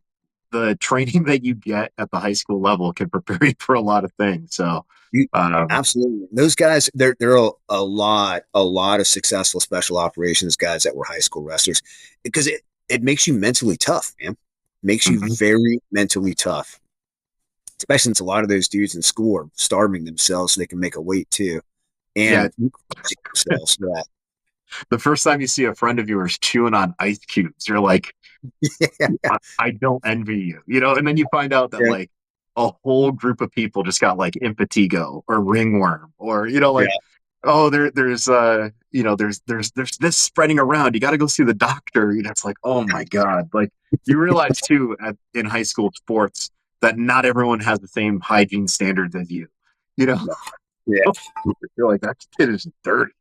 the training that you get at the high school level can prepare you for a lot of things. So you, um, absolutely. Those guys, there are a lot of successful special operations guys that were high school wrestlers because it makes you mentally tough, man. Makes you mhm. very mentally tough, especially since a lot of those dudes in school are starving themselves so they can make a weight too, Yeah, and themselves for that. the first time you see a friend of yours chewing on ice cubes, you're like, Yeah, I don't envy you, you know? And then you find out that yeah, like a whole group of people just got like impetigo or ringworm, or, you know, yeah. like, oh, there's you know, there's this spreading around. You got to go see the doctor. You know, it's like, oh my God. Like you realize too in high school sports that not everyone has the same hygiene standards as you, you know? Yeah. You're like, that kid is dirty.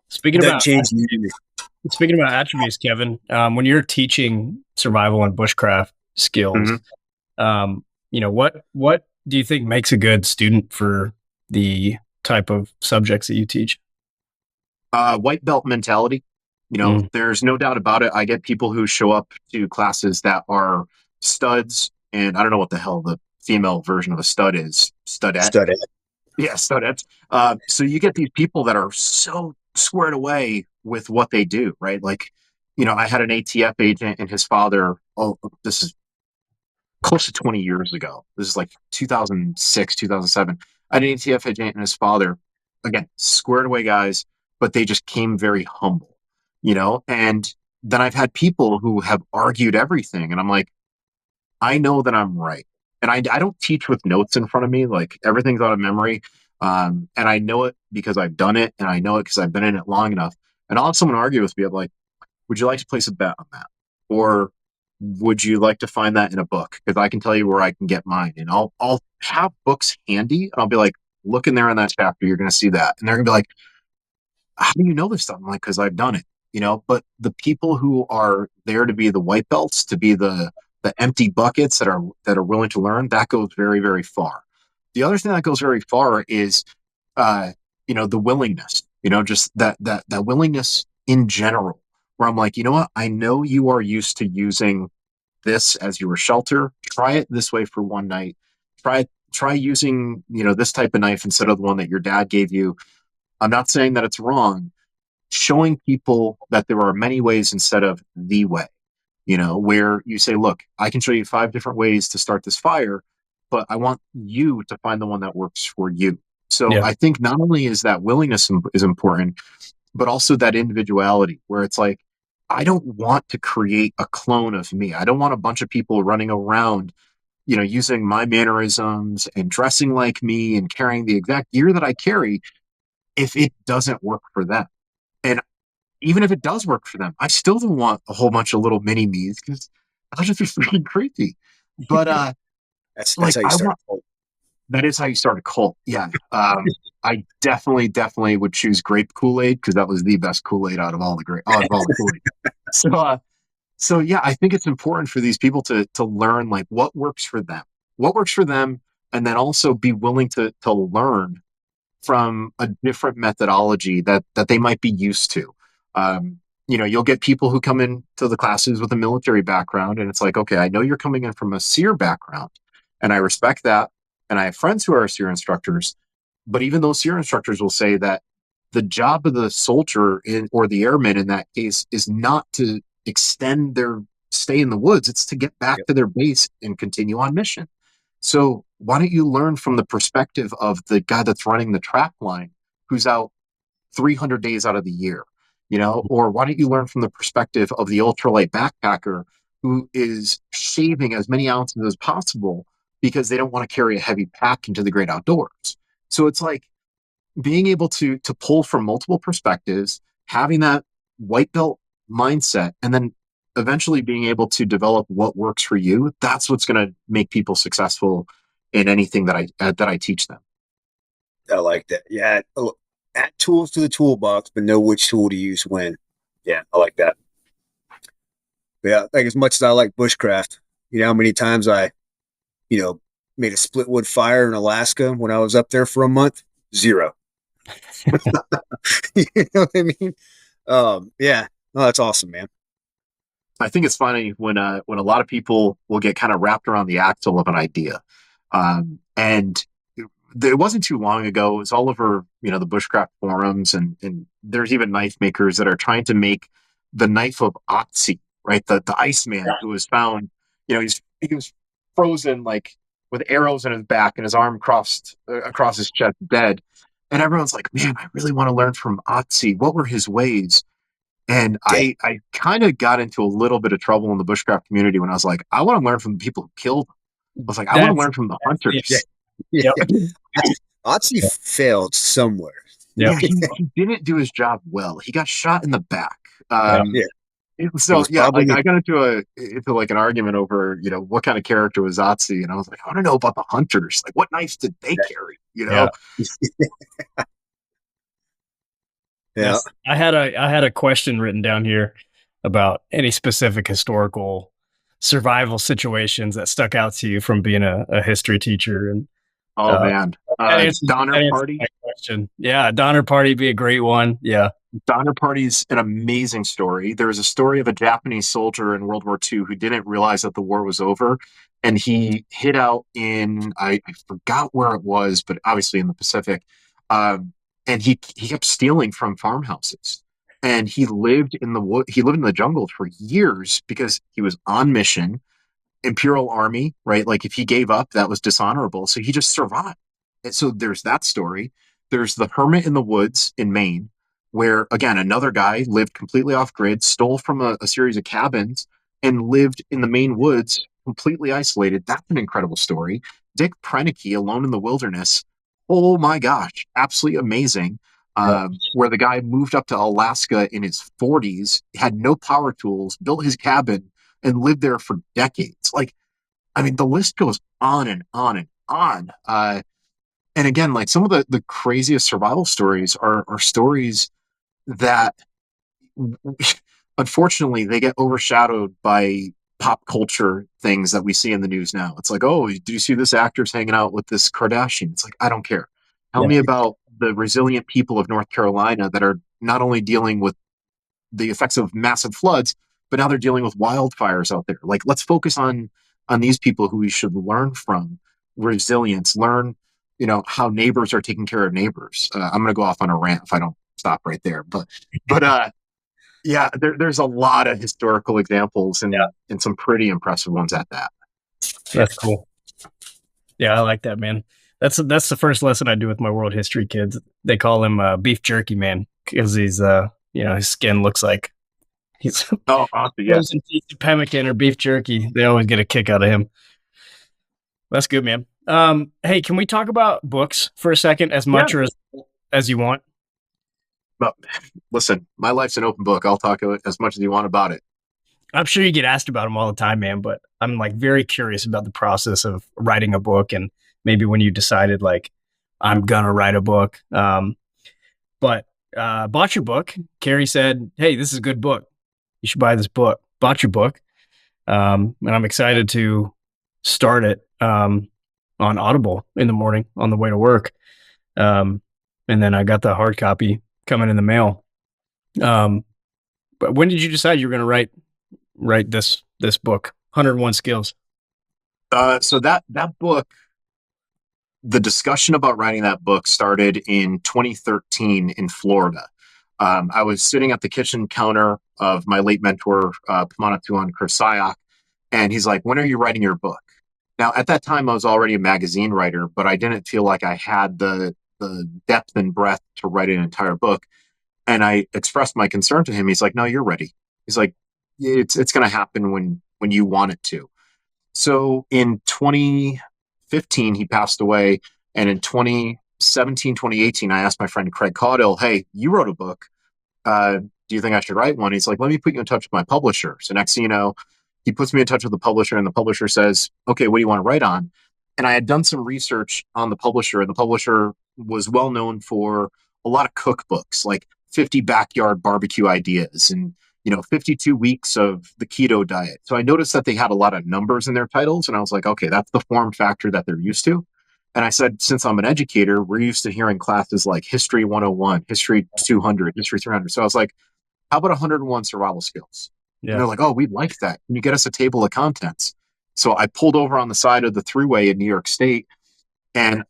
Speaking It doesn't about change the speaking about attributes, Kevin, when you're teaching survival and bushcraft skills, Mhm. what do you think makes a good student for the type of subjects that you teach? White belt mentality. You know, Mm, there's no doubt about it. I get people who show up to classes that are studs, and I don't know what the hell the female version of a stud is. Studette. stud. Yeah, studettes. So you get these people that are so squared away with what they do, right? Like, you know, I had an ATF agent and his father. Oh, this is close to 20 years ago. This is like 2006, 2007. I had an ATF agent and his father, again, squared away guys, but they just came very humble, you know? And then I've had people who have argued everything. And I'm like, I know that I'm right. And I don't teach with notes in front of me. Like everything's out of memory. And I know it because I've done it. And I know it because I've been in it long enough. And I'll have someone argue with me. I'm like, would you like to place a bet on that? Or would you like to find that in a book? Because I can tell you where I can get mine. And I'll have books handy. And I'll be like, look in there in that chapter. You're going to see that. And they're going to be like, how do you know this stuff? I'm like, because I've done it, you know. But the people who are there to be the white belts, to be the empty buckets that are willing to learn, that goes very, very far. The other thing that goes very far is uh, the willingness, just that willingness in general, where I'm like, you know what? I know you are used to using this as your shelter. Try it this way for one night. Try using, this type of knife instead of the one that your dad gave you. I'm not saying that it's wrong. Showing people that there are many ways instead of the way, where you say, look, I can show you 5 different ways to start this fire, but I want you to find the one that works for you. So yeah. I think not only is that willingness is important, but also that individuality where it's like, I don't want to create a clone of me. I don't want a bunch of people running around, using my mannerisms and dressing like me and carrying the exact gear that I carry if it doesn't work for them. And even if it does work for them, I still don't want a whole bunch of little mini me's because that'll just be freaking creepy. But That's like how you I start. want that is how you start a cult. Yeah. I definitely would choose grape Kool-Aid because that was the best Kool-Aid out of all the Kool-Aid. So so yeah, I think it's important for these people to learn like what works for them. What works for them, and then also be willing to learn from a different methodology that they might be used to. You'll get people who come into the classes with a military background, and it's like, okay, I know you're coming in from a SEER background, And I respect that. And I have friends who are SEER instructors, but even those SEER instructors will say that the job of the soldier or the airman in that case is not to extend their stay in the woods. It's to get back to their base and continue on mission. So why don't you learn from the perspective of the guy that's running the track line, who's out 300 days out of the year, or why don't you learn from the perspective of the ultralight backpacker who is shaving as many ounces as possible because they don't want to carry a heavy pack into the great outdoors. So it's like being able to pull from multiple perspectives, having that white belt mindset, and then eventually being able to develop what works for you. That's what's going to make people successful in anything that I teach them. I like that. Yeah. Add tools to the toolbox, but know which tool to use when. Yeah, I like that. But yeah, like as much as I like bushcraft, you know how many times I, made a split wood fire in Alaska when I was up there for a month? 0. You know what I mean? Yeah. Oh, that's awesome, man. I think it's funny when a lot of people will get kind of wrapped around the axle of an idea. And it wasn't too long ago. It was all over, the bushcraft forums, and there's even knife makers that are trying to make the knife of Otzi, right? The Iceman who was found, he was frozen like with arrows in his back and his arm crossed across his chest, dead. And everyone's like, man, I really want to learn from Otzi. What were his ways? And I kind of got into a little bit of trouble in the bushcraft community when I was like, I want to learn from the people who killed him. I was like, I want to learn from the hunters. Yeah. Otzi failed somewhere. Yeah, he didn't do his job well. He got shot in the back. So I got into like an argument over what kind of character was Otzi, and I was like, I want to know about the hunters. Like, what knives did they carry? Yeah. Yes. I had a question written down here about any specific historical survival situations that stuck out to you from being a history teacher. And man, Donner Party. Question. Yeah, Donner Party would be a great one. Yeah, Donner Party's an amazing story. There was a story of a Japanese soldier in World War II who didn't realize that the war was over, and he hid out in I forgot where it was, but obviously in the Pacific. And he kept stealing from farmhouses, and he lived in the wood. He lived in the jungle for years because he was on mission. Imperial Army, right? Like if he gave up, that was dishonorable. So he just survived. And so there's that story. There's the hermit in the woods in Maine, where again, another guy lived completely off grid, stole from a series of cabins, and lived in the Maine woods, completely isolated. That's an incredible story. Dick Prenicky, Alone in the Wilderness. Oh my gosh, absolutely amazing. Where the guy moved up to Alaska in his 40s, had no power tools, built his cabin, and lived there for decades. Like, I mean, the list goes on and on and on. And again, like some of the craziest survival stories are stories that unfortunately they get overshadowed by pop culture things that we see in the news now. It's like, oh, do you see this actor's hanging out with this Kardashian? It's like, I don't care. Tell me about the resilient people of North Carolina that are not only dealing with the effects of massive floods, but now they're dealing with wildfires out there. Like, let's focus on these people who we should learn from. Resilience, learn, how neighbors are taking care of neighbors. I'm going to go off on a rant if I don't stop right there. But yeah, there's a lot of historical examples and some pretty impressive ones at that. That's cool. Yeah, I like that, man. That's the first lesson I do with my world history kids. They call him Beef Jerky Man because he's his skin looks like he's awesome, yeah. Pemmican or beef jerky. They always get a kick out of him. That's good, man. Hey, can we talk about books for a second as much or as you want? But listen, my life's an open book. I'll talk as much as you want about it. I'm sure you get asked about them all the time, man, but I'm like very curious about the process of writing a book and maybe when you decided like, I'm going to write a book. But bought your book. Kerri said, hey, this is a good book. You should buy this book. Bought your book. And I'm excited to start it on Audible in the morning on the way to work. And then I got the hard copy coming in the mail. But when did you decide you were going to write this book, 101 Skills? So that book, the discussion about writing that book started in 2013 in Florida. I was sitting at the kitchen counter of my late mentor, Pamanatuan Kursayak, and he's like, "When are you writing your book?" Now, at that time, I was already a magazine writer, but I didn't feel like I had the depth and breadth to write an entire book. And I expressed my concern to him. He's like, "No, you're ready." He's like, "It's going to happen when you want it to." So in 2015, he passed away. And in 2017, 2018, I asked my friend Craig Caudill, "Hey, you wrote a book. Do you think I should write one?" He's like, "Let me put you in touch with my publisher." So next thing you know, he puts me in touch with the publisher, and the publisher says, "Okay, what do you want to write on?" And I had done some research on the publisher, and the publisher was well known for a lot of cookbooks, like 50 backyard barbecue ideas and 52 weeks of the keto diet. So I noticed that they had a lot of numbers in their titles, and I was like, okay, that's the form factor that they're used to. And I said, since I'm an educator, we're used to hearing classes like History 101, History 200, History 300. So I was like, how about 101 survival skills? And Yeah. they're like, oh, we'd like that. Can you get us a table of contents? So I pulled over on the side of the thruway in New York State, and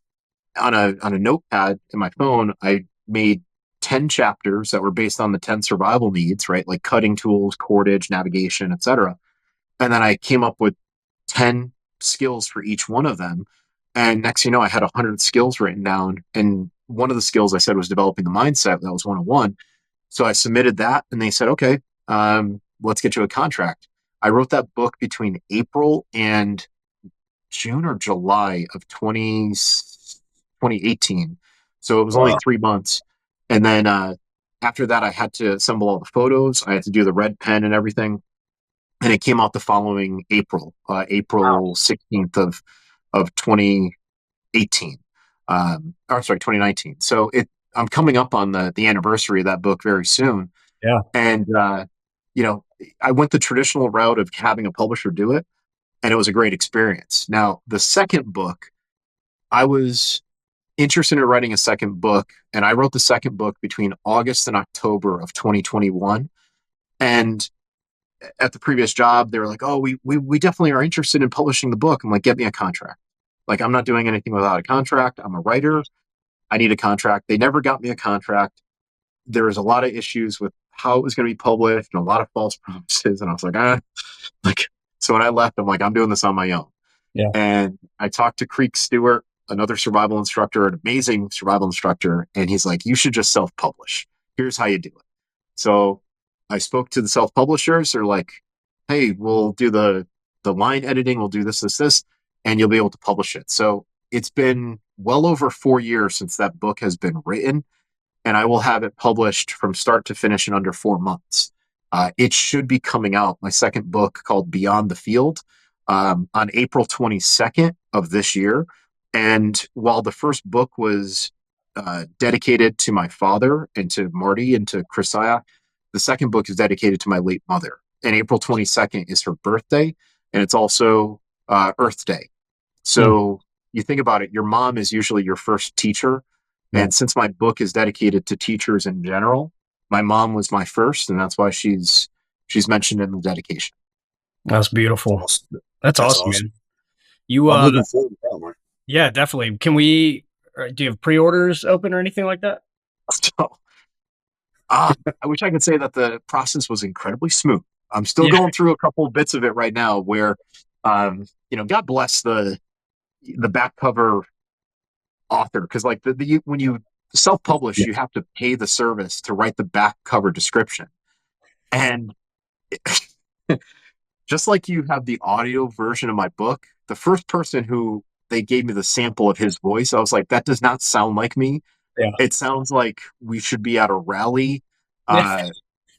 on a notepad in my phone, I made 10 chapters that were based on the 10 survival needs, right? Like cutting tools, cordage, navigation, etc. And then I came up with 10 skills for each one of them. And next, I had 100 skills written down. And one of the skills I said was developing the mindset. That was 101. So I submitted that, and they said, okay, let's get you a contract. I wrote that book between April and June or July of 2018. So it was only Wow. 3 months. And then after that, I had to assemble all the photos. I had to do the red pen and everything. And it came out the following April, Wow. April 16th of 2018. Or sorry, 2019. So I'm coming up on the anniversary of that book very soon. Yeah. And, I went the traditional route of having a publisher do it, and it was a great experience. Now, the second book, I was interested in writing a second book, and I wrote the second book between August and October of 2021. And at the previous job, they were like, "Oh, we definitely are interested in publishing the book." I'm like, "Get me a contract." Like, I'm not doing anything without a contract. I'm a writer. I need a contract. They never got me a contract. There was a lot of issues with how it was going to be published and a lot of false promises. And I was like, like, so when I left, I'm like, I'm doing this on my own. Yeah. And I talked to Creek Stewart, another survival instructor, an amazing survival instructor. And he's like, you should just self-publish. Here's how you do it. So I spoke to the self-publishers. They're like, hey, we'll do the line editing. We'll do this, and you'll be able to publish it. So it's been well over 4 years since that book has been written, and I will have it published from start to finish in under 4 months. It should be coming out, my second book called Beyond the Field, on April 22nd of this year. And while the first book was dedicated to my father and to Marty and to Chrisia, the second book is dedicated to my late mother. And April 22nd is her birthday, and it's also Earth Day. So you think about it, your mom is usually your first teacher. Yeah. And since my book is dedicated to teachers in general, my mom was my first, and that's why she's mentioned in the dedication. That's beautiful. That's awesome, man. You I'm looking forward to that one. Yeah, definitely. Can we do you have pre-orders open or anything like that? So, I wish I could say that the process was incredibly smooth. I'm still going through a couple of bits of it right now where, God bless the back cover author, because like when you self-publish, you have to pay the service to write the back cover description. And just like you have the audio version of my book, the first person who they gave me the sample of his voice, I was like, that does not sound like me. Yeah. It sounds like we should be at a rally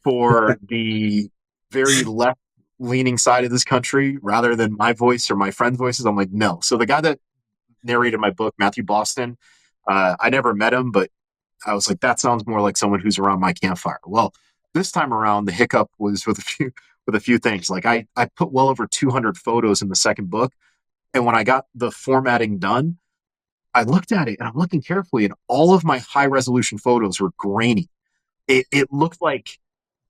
for the very left leaning side of this country rather than my voice or my friend's voices. I'm like, no. So the guy that narrated my book, Matthew Boston, I never met him, but I was like, that sounds more like someone who's around my campfire. Well, this time around, the hiccup was with a few things. Like I put well over 200 photos in the second book, and when I got the formatting done, I looked at it and I'm looking carefully, and all of my high resolution photos were grainy. It looked like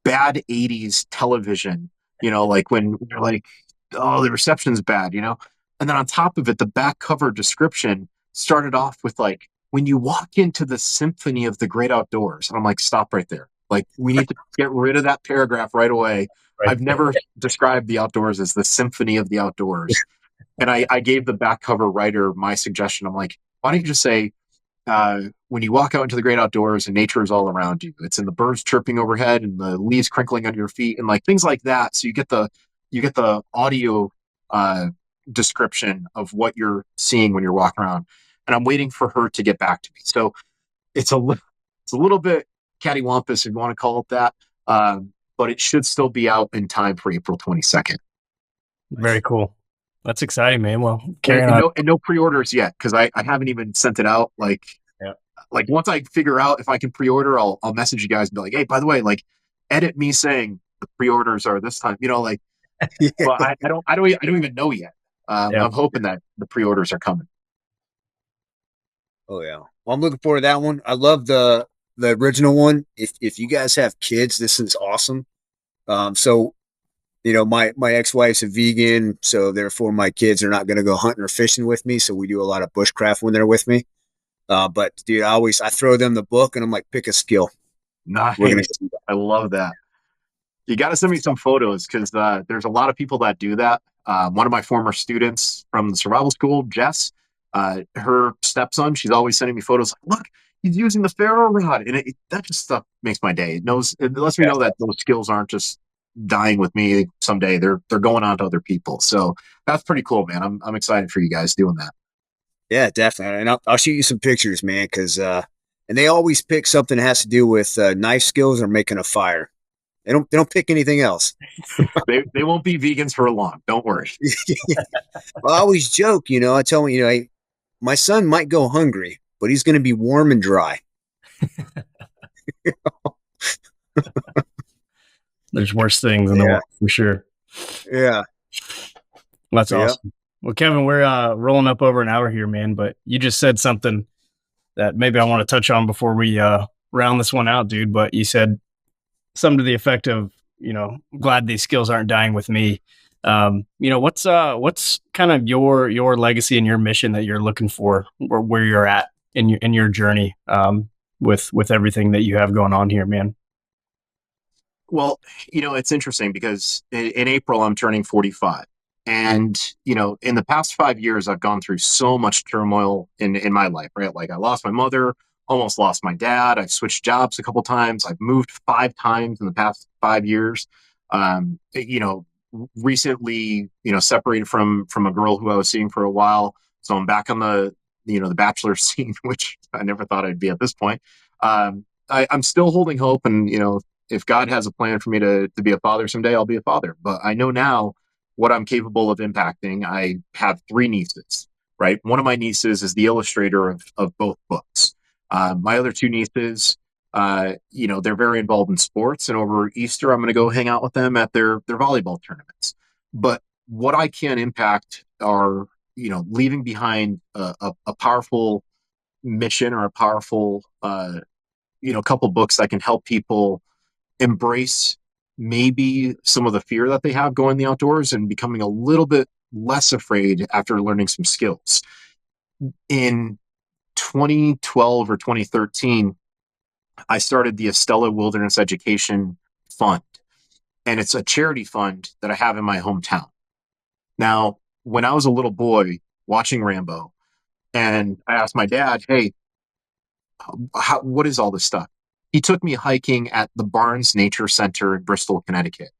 bad 80s television, like when they're like, oh, the reception's bad, And And then on top of it, the back cover description started off with like, when you walk into the symphony of the great outdoors. And I'm like, stop right there. Like, we need to get rid of that paragraph right away. Right. I've never described the outdoors as the symphony of the outdoors. And I gave the back cover writer my suggestion. I'm like, why don't you just say, when you walk out into the great outdoors and nature is all around you, it's in the birds chirping overhead and the leaves crinkling under your feet and like things like that. So you get the audio description of what you're seeing when you're walking around. And I'm waiting for her to get back to me. So it's a little bit cattywampus, if you want to call it that. But it should still be out in time for April 22nd. Very cool. That's exciting, man. Well, no pre-orders yet, because I haven't even sent it out. Like once I figure out if I can pre-order, I'll message you guys and be like, hey, by the way, like, edit me saying the pre-orders are this time, like. Yeah. But I don't even know yet. I'm hoping that the pre-orders are coming. Oh yeah, well, I'm looking forward to that one. I love the original one. If you guys have kids, this is awesome. So, my ex-wife's a vegan, so therefore my kids are not going to go hunting or fishing with me. So we do a lot of bushcraft when they're with me. But dude, I throw them the book and I'm like, pick a skill. Nice. I love that. You got to send me some photos, because there's a lot of people that do that. One of my former students from the survival school, Jess, her stepson, she's always sending me photos like, look, he's using the ferro rod. And that just stuff makes my day. It lets me know that those skills aren't just dying with me someday. They're going on to other people. So that's pretty cool, man. I'm excited for you guys doing that. Yeah, definitely. And I'll shoot you some pictures, man, because and they always pick something that has to do with knife skills or making a fire. They don't pick anything else. They won't be vegans for long. Don't worry. Well, I always joke, I tell them, my son might go hungry, but he's going to be warm and dry. There's worse things in the world, for sure. Yeah. That's awesome. Well, Kevin, we're rolling up over an hour here, man, but you just said something that maybe I want to touch on before we round this one out, dude. But you said something to the effect of, glad these skills aren't dying with me. What's kind of your legacy and your mission that you're looking for, or where you're at in your journey with everything that you have going on here, man? Well, it's interesting because in April I'm turning 45. And, in the past 5 years, I've gone through so much turmoil in my life, right? Like, I lost my mother, almost lost my dad. I've switched jobs a couple times. I've moved 5 times in the past 5 years. Recently, separated from a girl who I was seeing for a while. So I'm back on the bachelor scene, which I never thought I'd be at this point. I'm still holding hope. And, if God has a plan for me to be a father someday, I'll be a father. But I know now what I'm capable of impacting. I have 3 nieces, right? One of my nieces is the illustrator of both books. My other 2 nieces, they're very involved in sports, and over Easter, I'm going to go hang out with them at their volleyball tournaments. But what I can impact are, leaving behind a powerful mission, or a powerful, couple books that can help people embrace maybe some of the fear that they have going in the outdoors and becoming a little bit less afraid after learning some skills. In 2012 or 2013, I started the Estella Wilderness Education Fund, and it's a charity fund that I have in my hometown. Now, when I was a little boy watching Rambo, and I asked my dad, hey, what is all this stuff? He took me hiking at the Barnes Nature Center in Bristol, Connecticut.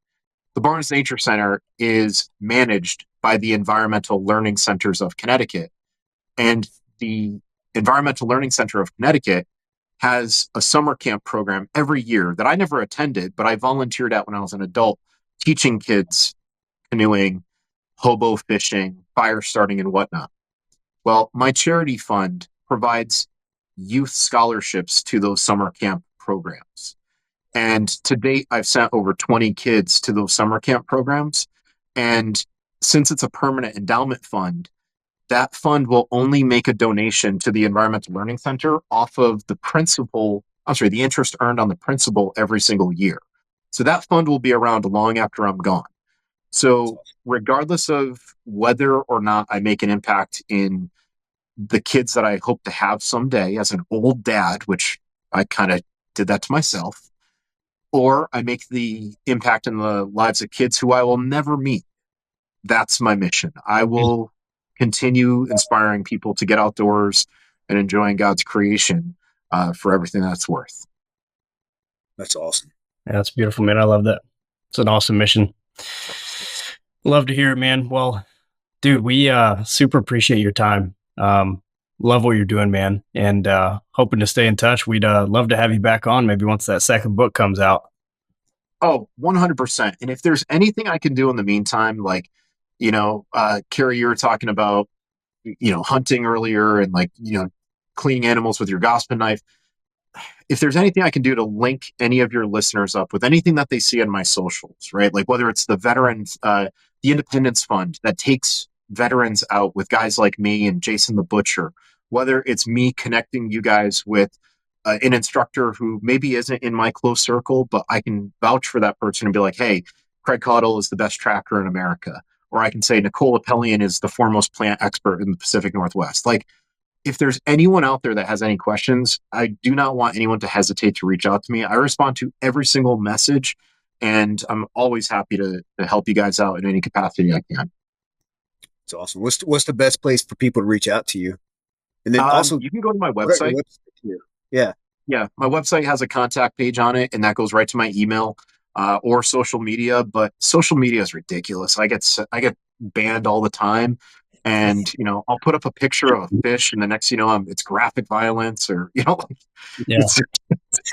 The Barnes Nature Center is managed by the Environmental Learning Centers of Connecticut. And the Environmental Learning Center of Connecticut has a summer camp program every year that I never attended, but I volunteered at when I was an adult, teaching kids canoeing, hobo fishing, fire starting, and whatnot. Well, my charity fund provides youth scholarships to those summer camp programs. And to date, I've sent over 20 kids to those summer camp programs. And since it's a permanent endowment fund, that fund will only make a donation to the Environmental Learning Center off of the interest earned on the principal every single year. So that fund will be around long after I'm gone. So regardless of whether or not I make an impact in the kids that I hope to have someday as an old dad, which I kind of did that to myself, or I make the impact in the lives of kids who I will never meet, that's my mission. I will continue inspiring people to get outdoors and enjoying God's creation for everything that's worth. That's awesome. Yeah, that's beautiful, man. I love that. It's an awesome mission. Love to hear it, man. Well, dude, we super appreciate your time. Love what you're doing, man. And hoping to stay in touch. We'd love to have you back on maybe once that second book comes out. Oh, 100%. And if there's anything I can do in the meantime, like, Kerri, you were talking about, hunting earlier and cleaning animals with your Gospen knife. If there's anything I can do to link any of your listeners up with anything that they see on my socials, right? Like whether it's the veterans, the Independence Fund that takes veterans out with guys like me and Jason the Butcher, whether it's me connecting you guys with an instructor who maybe isn't in my close circle, but I can vouch for that person and be like, hey, Craig Caudill is the best tracker in America. Or I can say Nicole Appelian is the foremost plant expert in the Pacific Northwest. Like, if there's anyone out there that has any questions, I do not want anyone to hesitate to reach out to me. I respond to every single message, and I'm always happy to help you guys out in any capacity I can. It's awesome. What's the best place for people to reach out to you? And then also, you can go to my website. Yeah. Yeah. My website has a contact page on it, and that goes right to my email or social media. But social media is ridiculous. I get banned all the time. And, I'll put up a picture of a fish and the next, it's graphic violence or, it's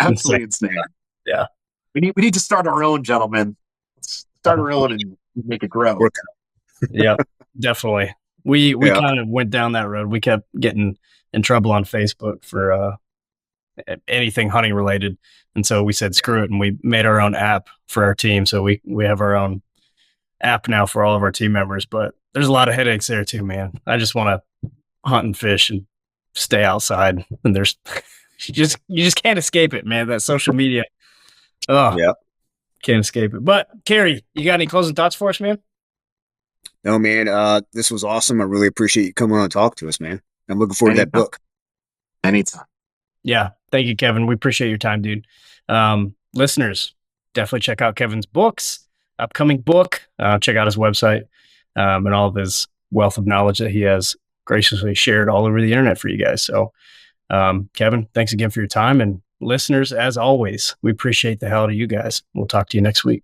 absolutely insane. Yeah. We need to start our own, gentlemen. Let's start our own and make it grow. Yeah, definitely. We kind of went down that road. We kept getting in trouble on Facebook for anything hunting related. And so we said, screw it. And we made our own app for our team. So we have our own app now for all of our team members, but there's a lot of headaches there too, man. I just want to hunt and fish and stay outside. And there's you just can't escape it, man. That social media. Oh, yeah. Can't escape it. But Kerri, you got any closing thoughts for us, man? No, man. This was awesome. I really appreciate you coming on and talk to us, man. I'm looking forward to that book. Anytime. Yeah. Thank you, Kevin. We appreciate your time, dude. Listeners, definitely check out Kevin's books, upcoming book. Check out his website and all of his wealth of knowledge that he has graciously shared all over the internet for you guys. So, Kevin, thanks again for your time. And listeners, as always, we appreciate the hell out of you guys. We'll talk to you next week.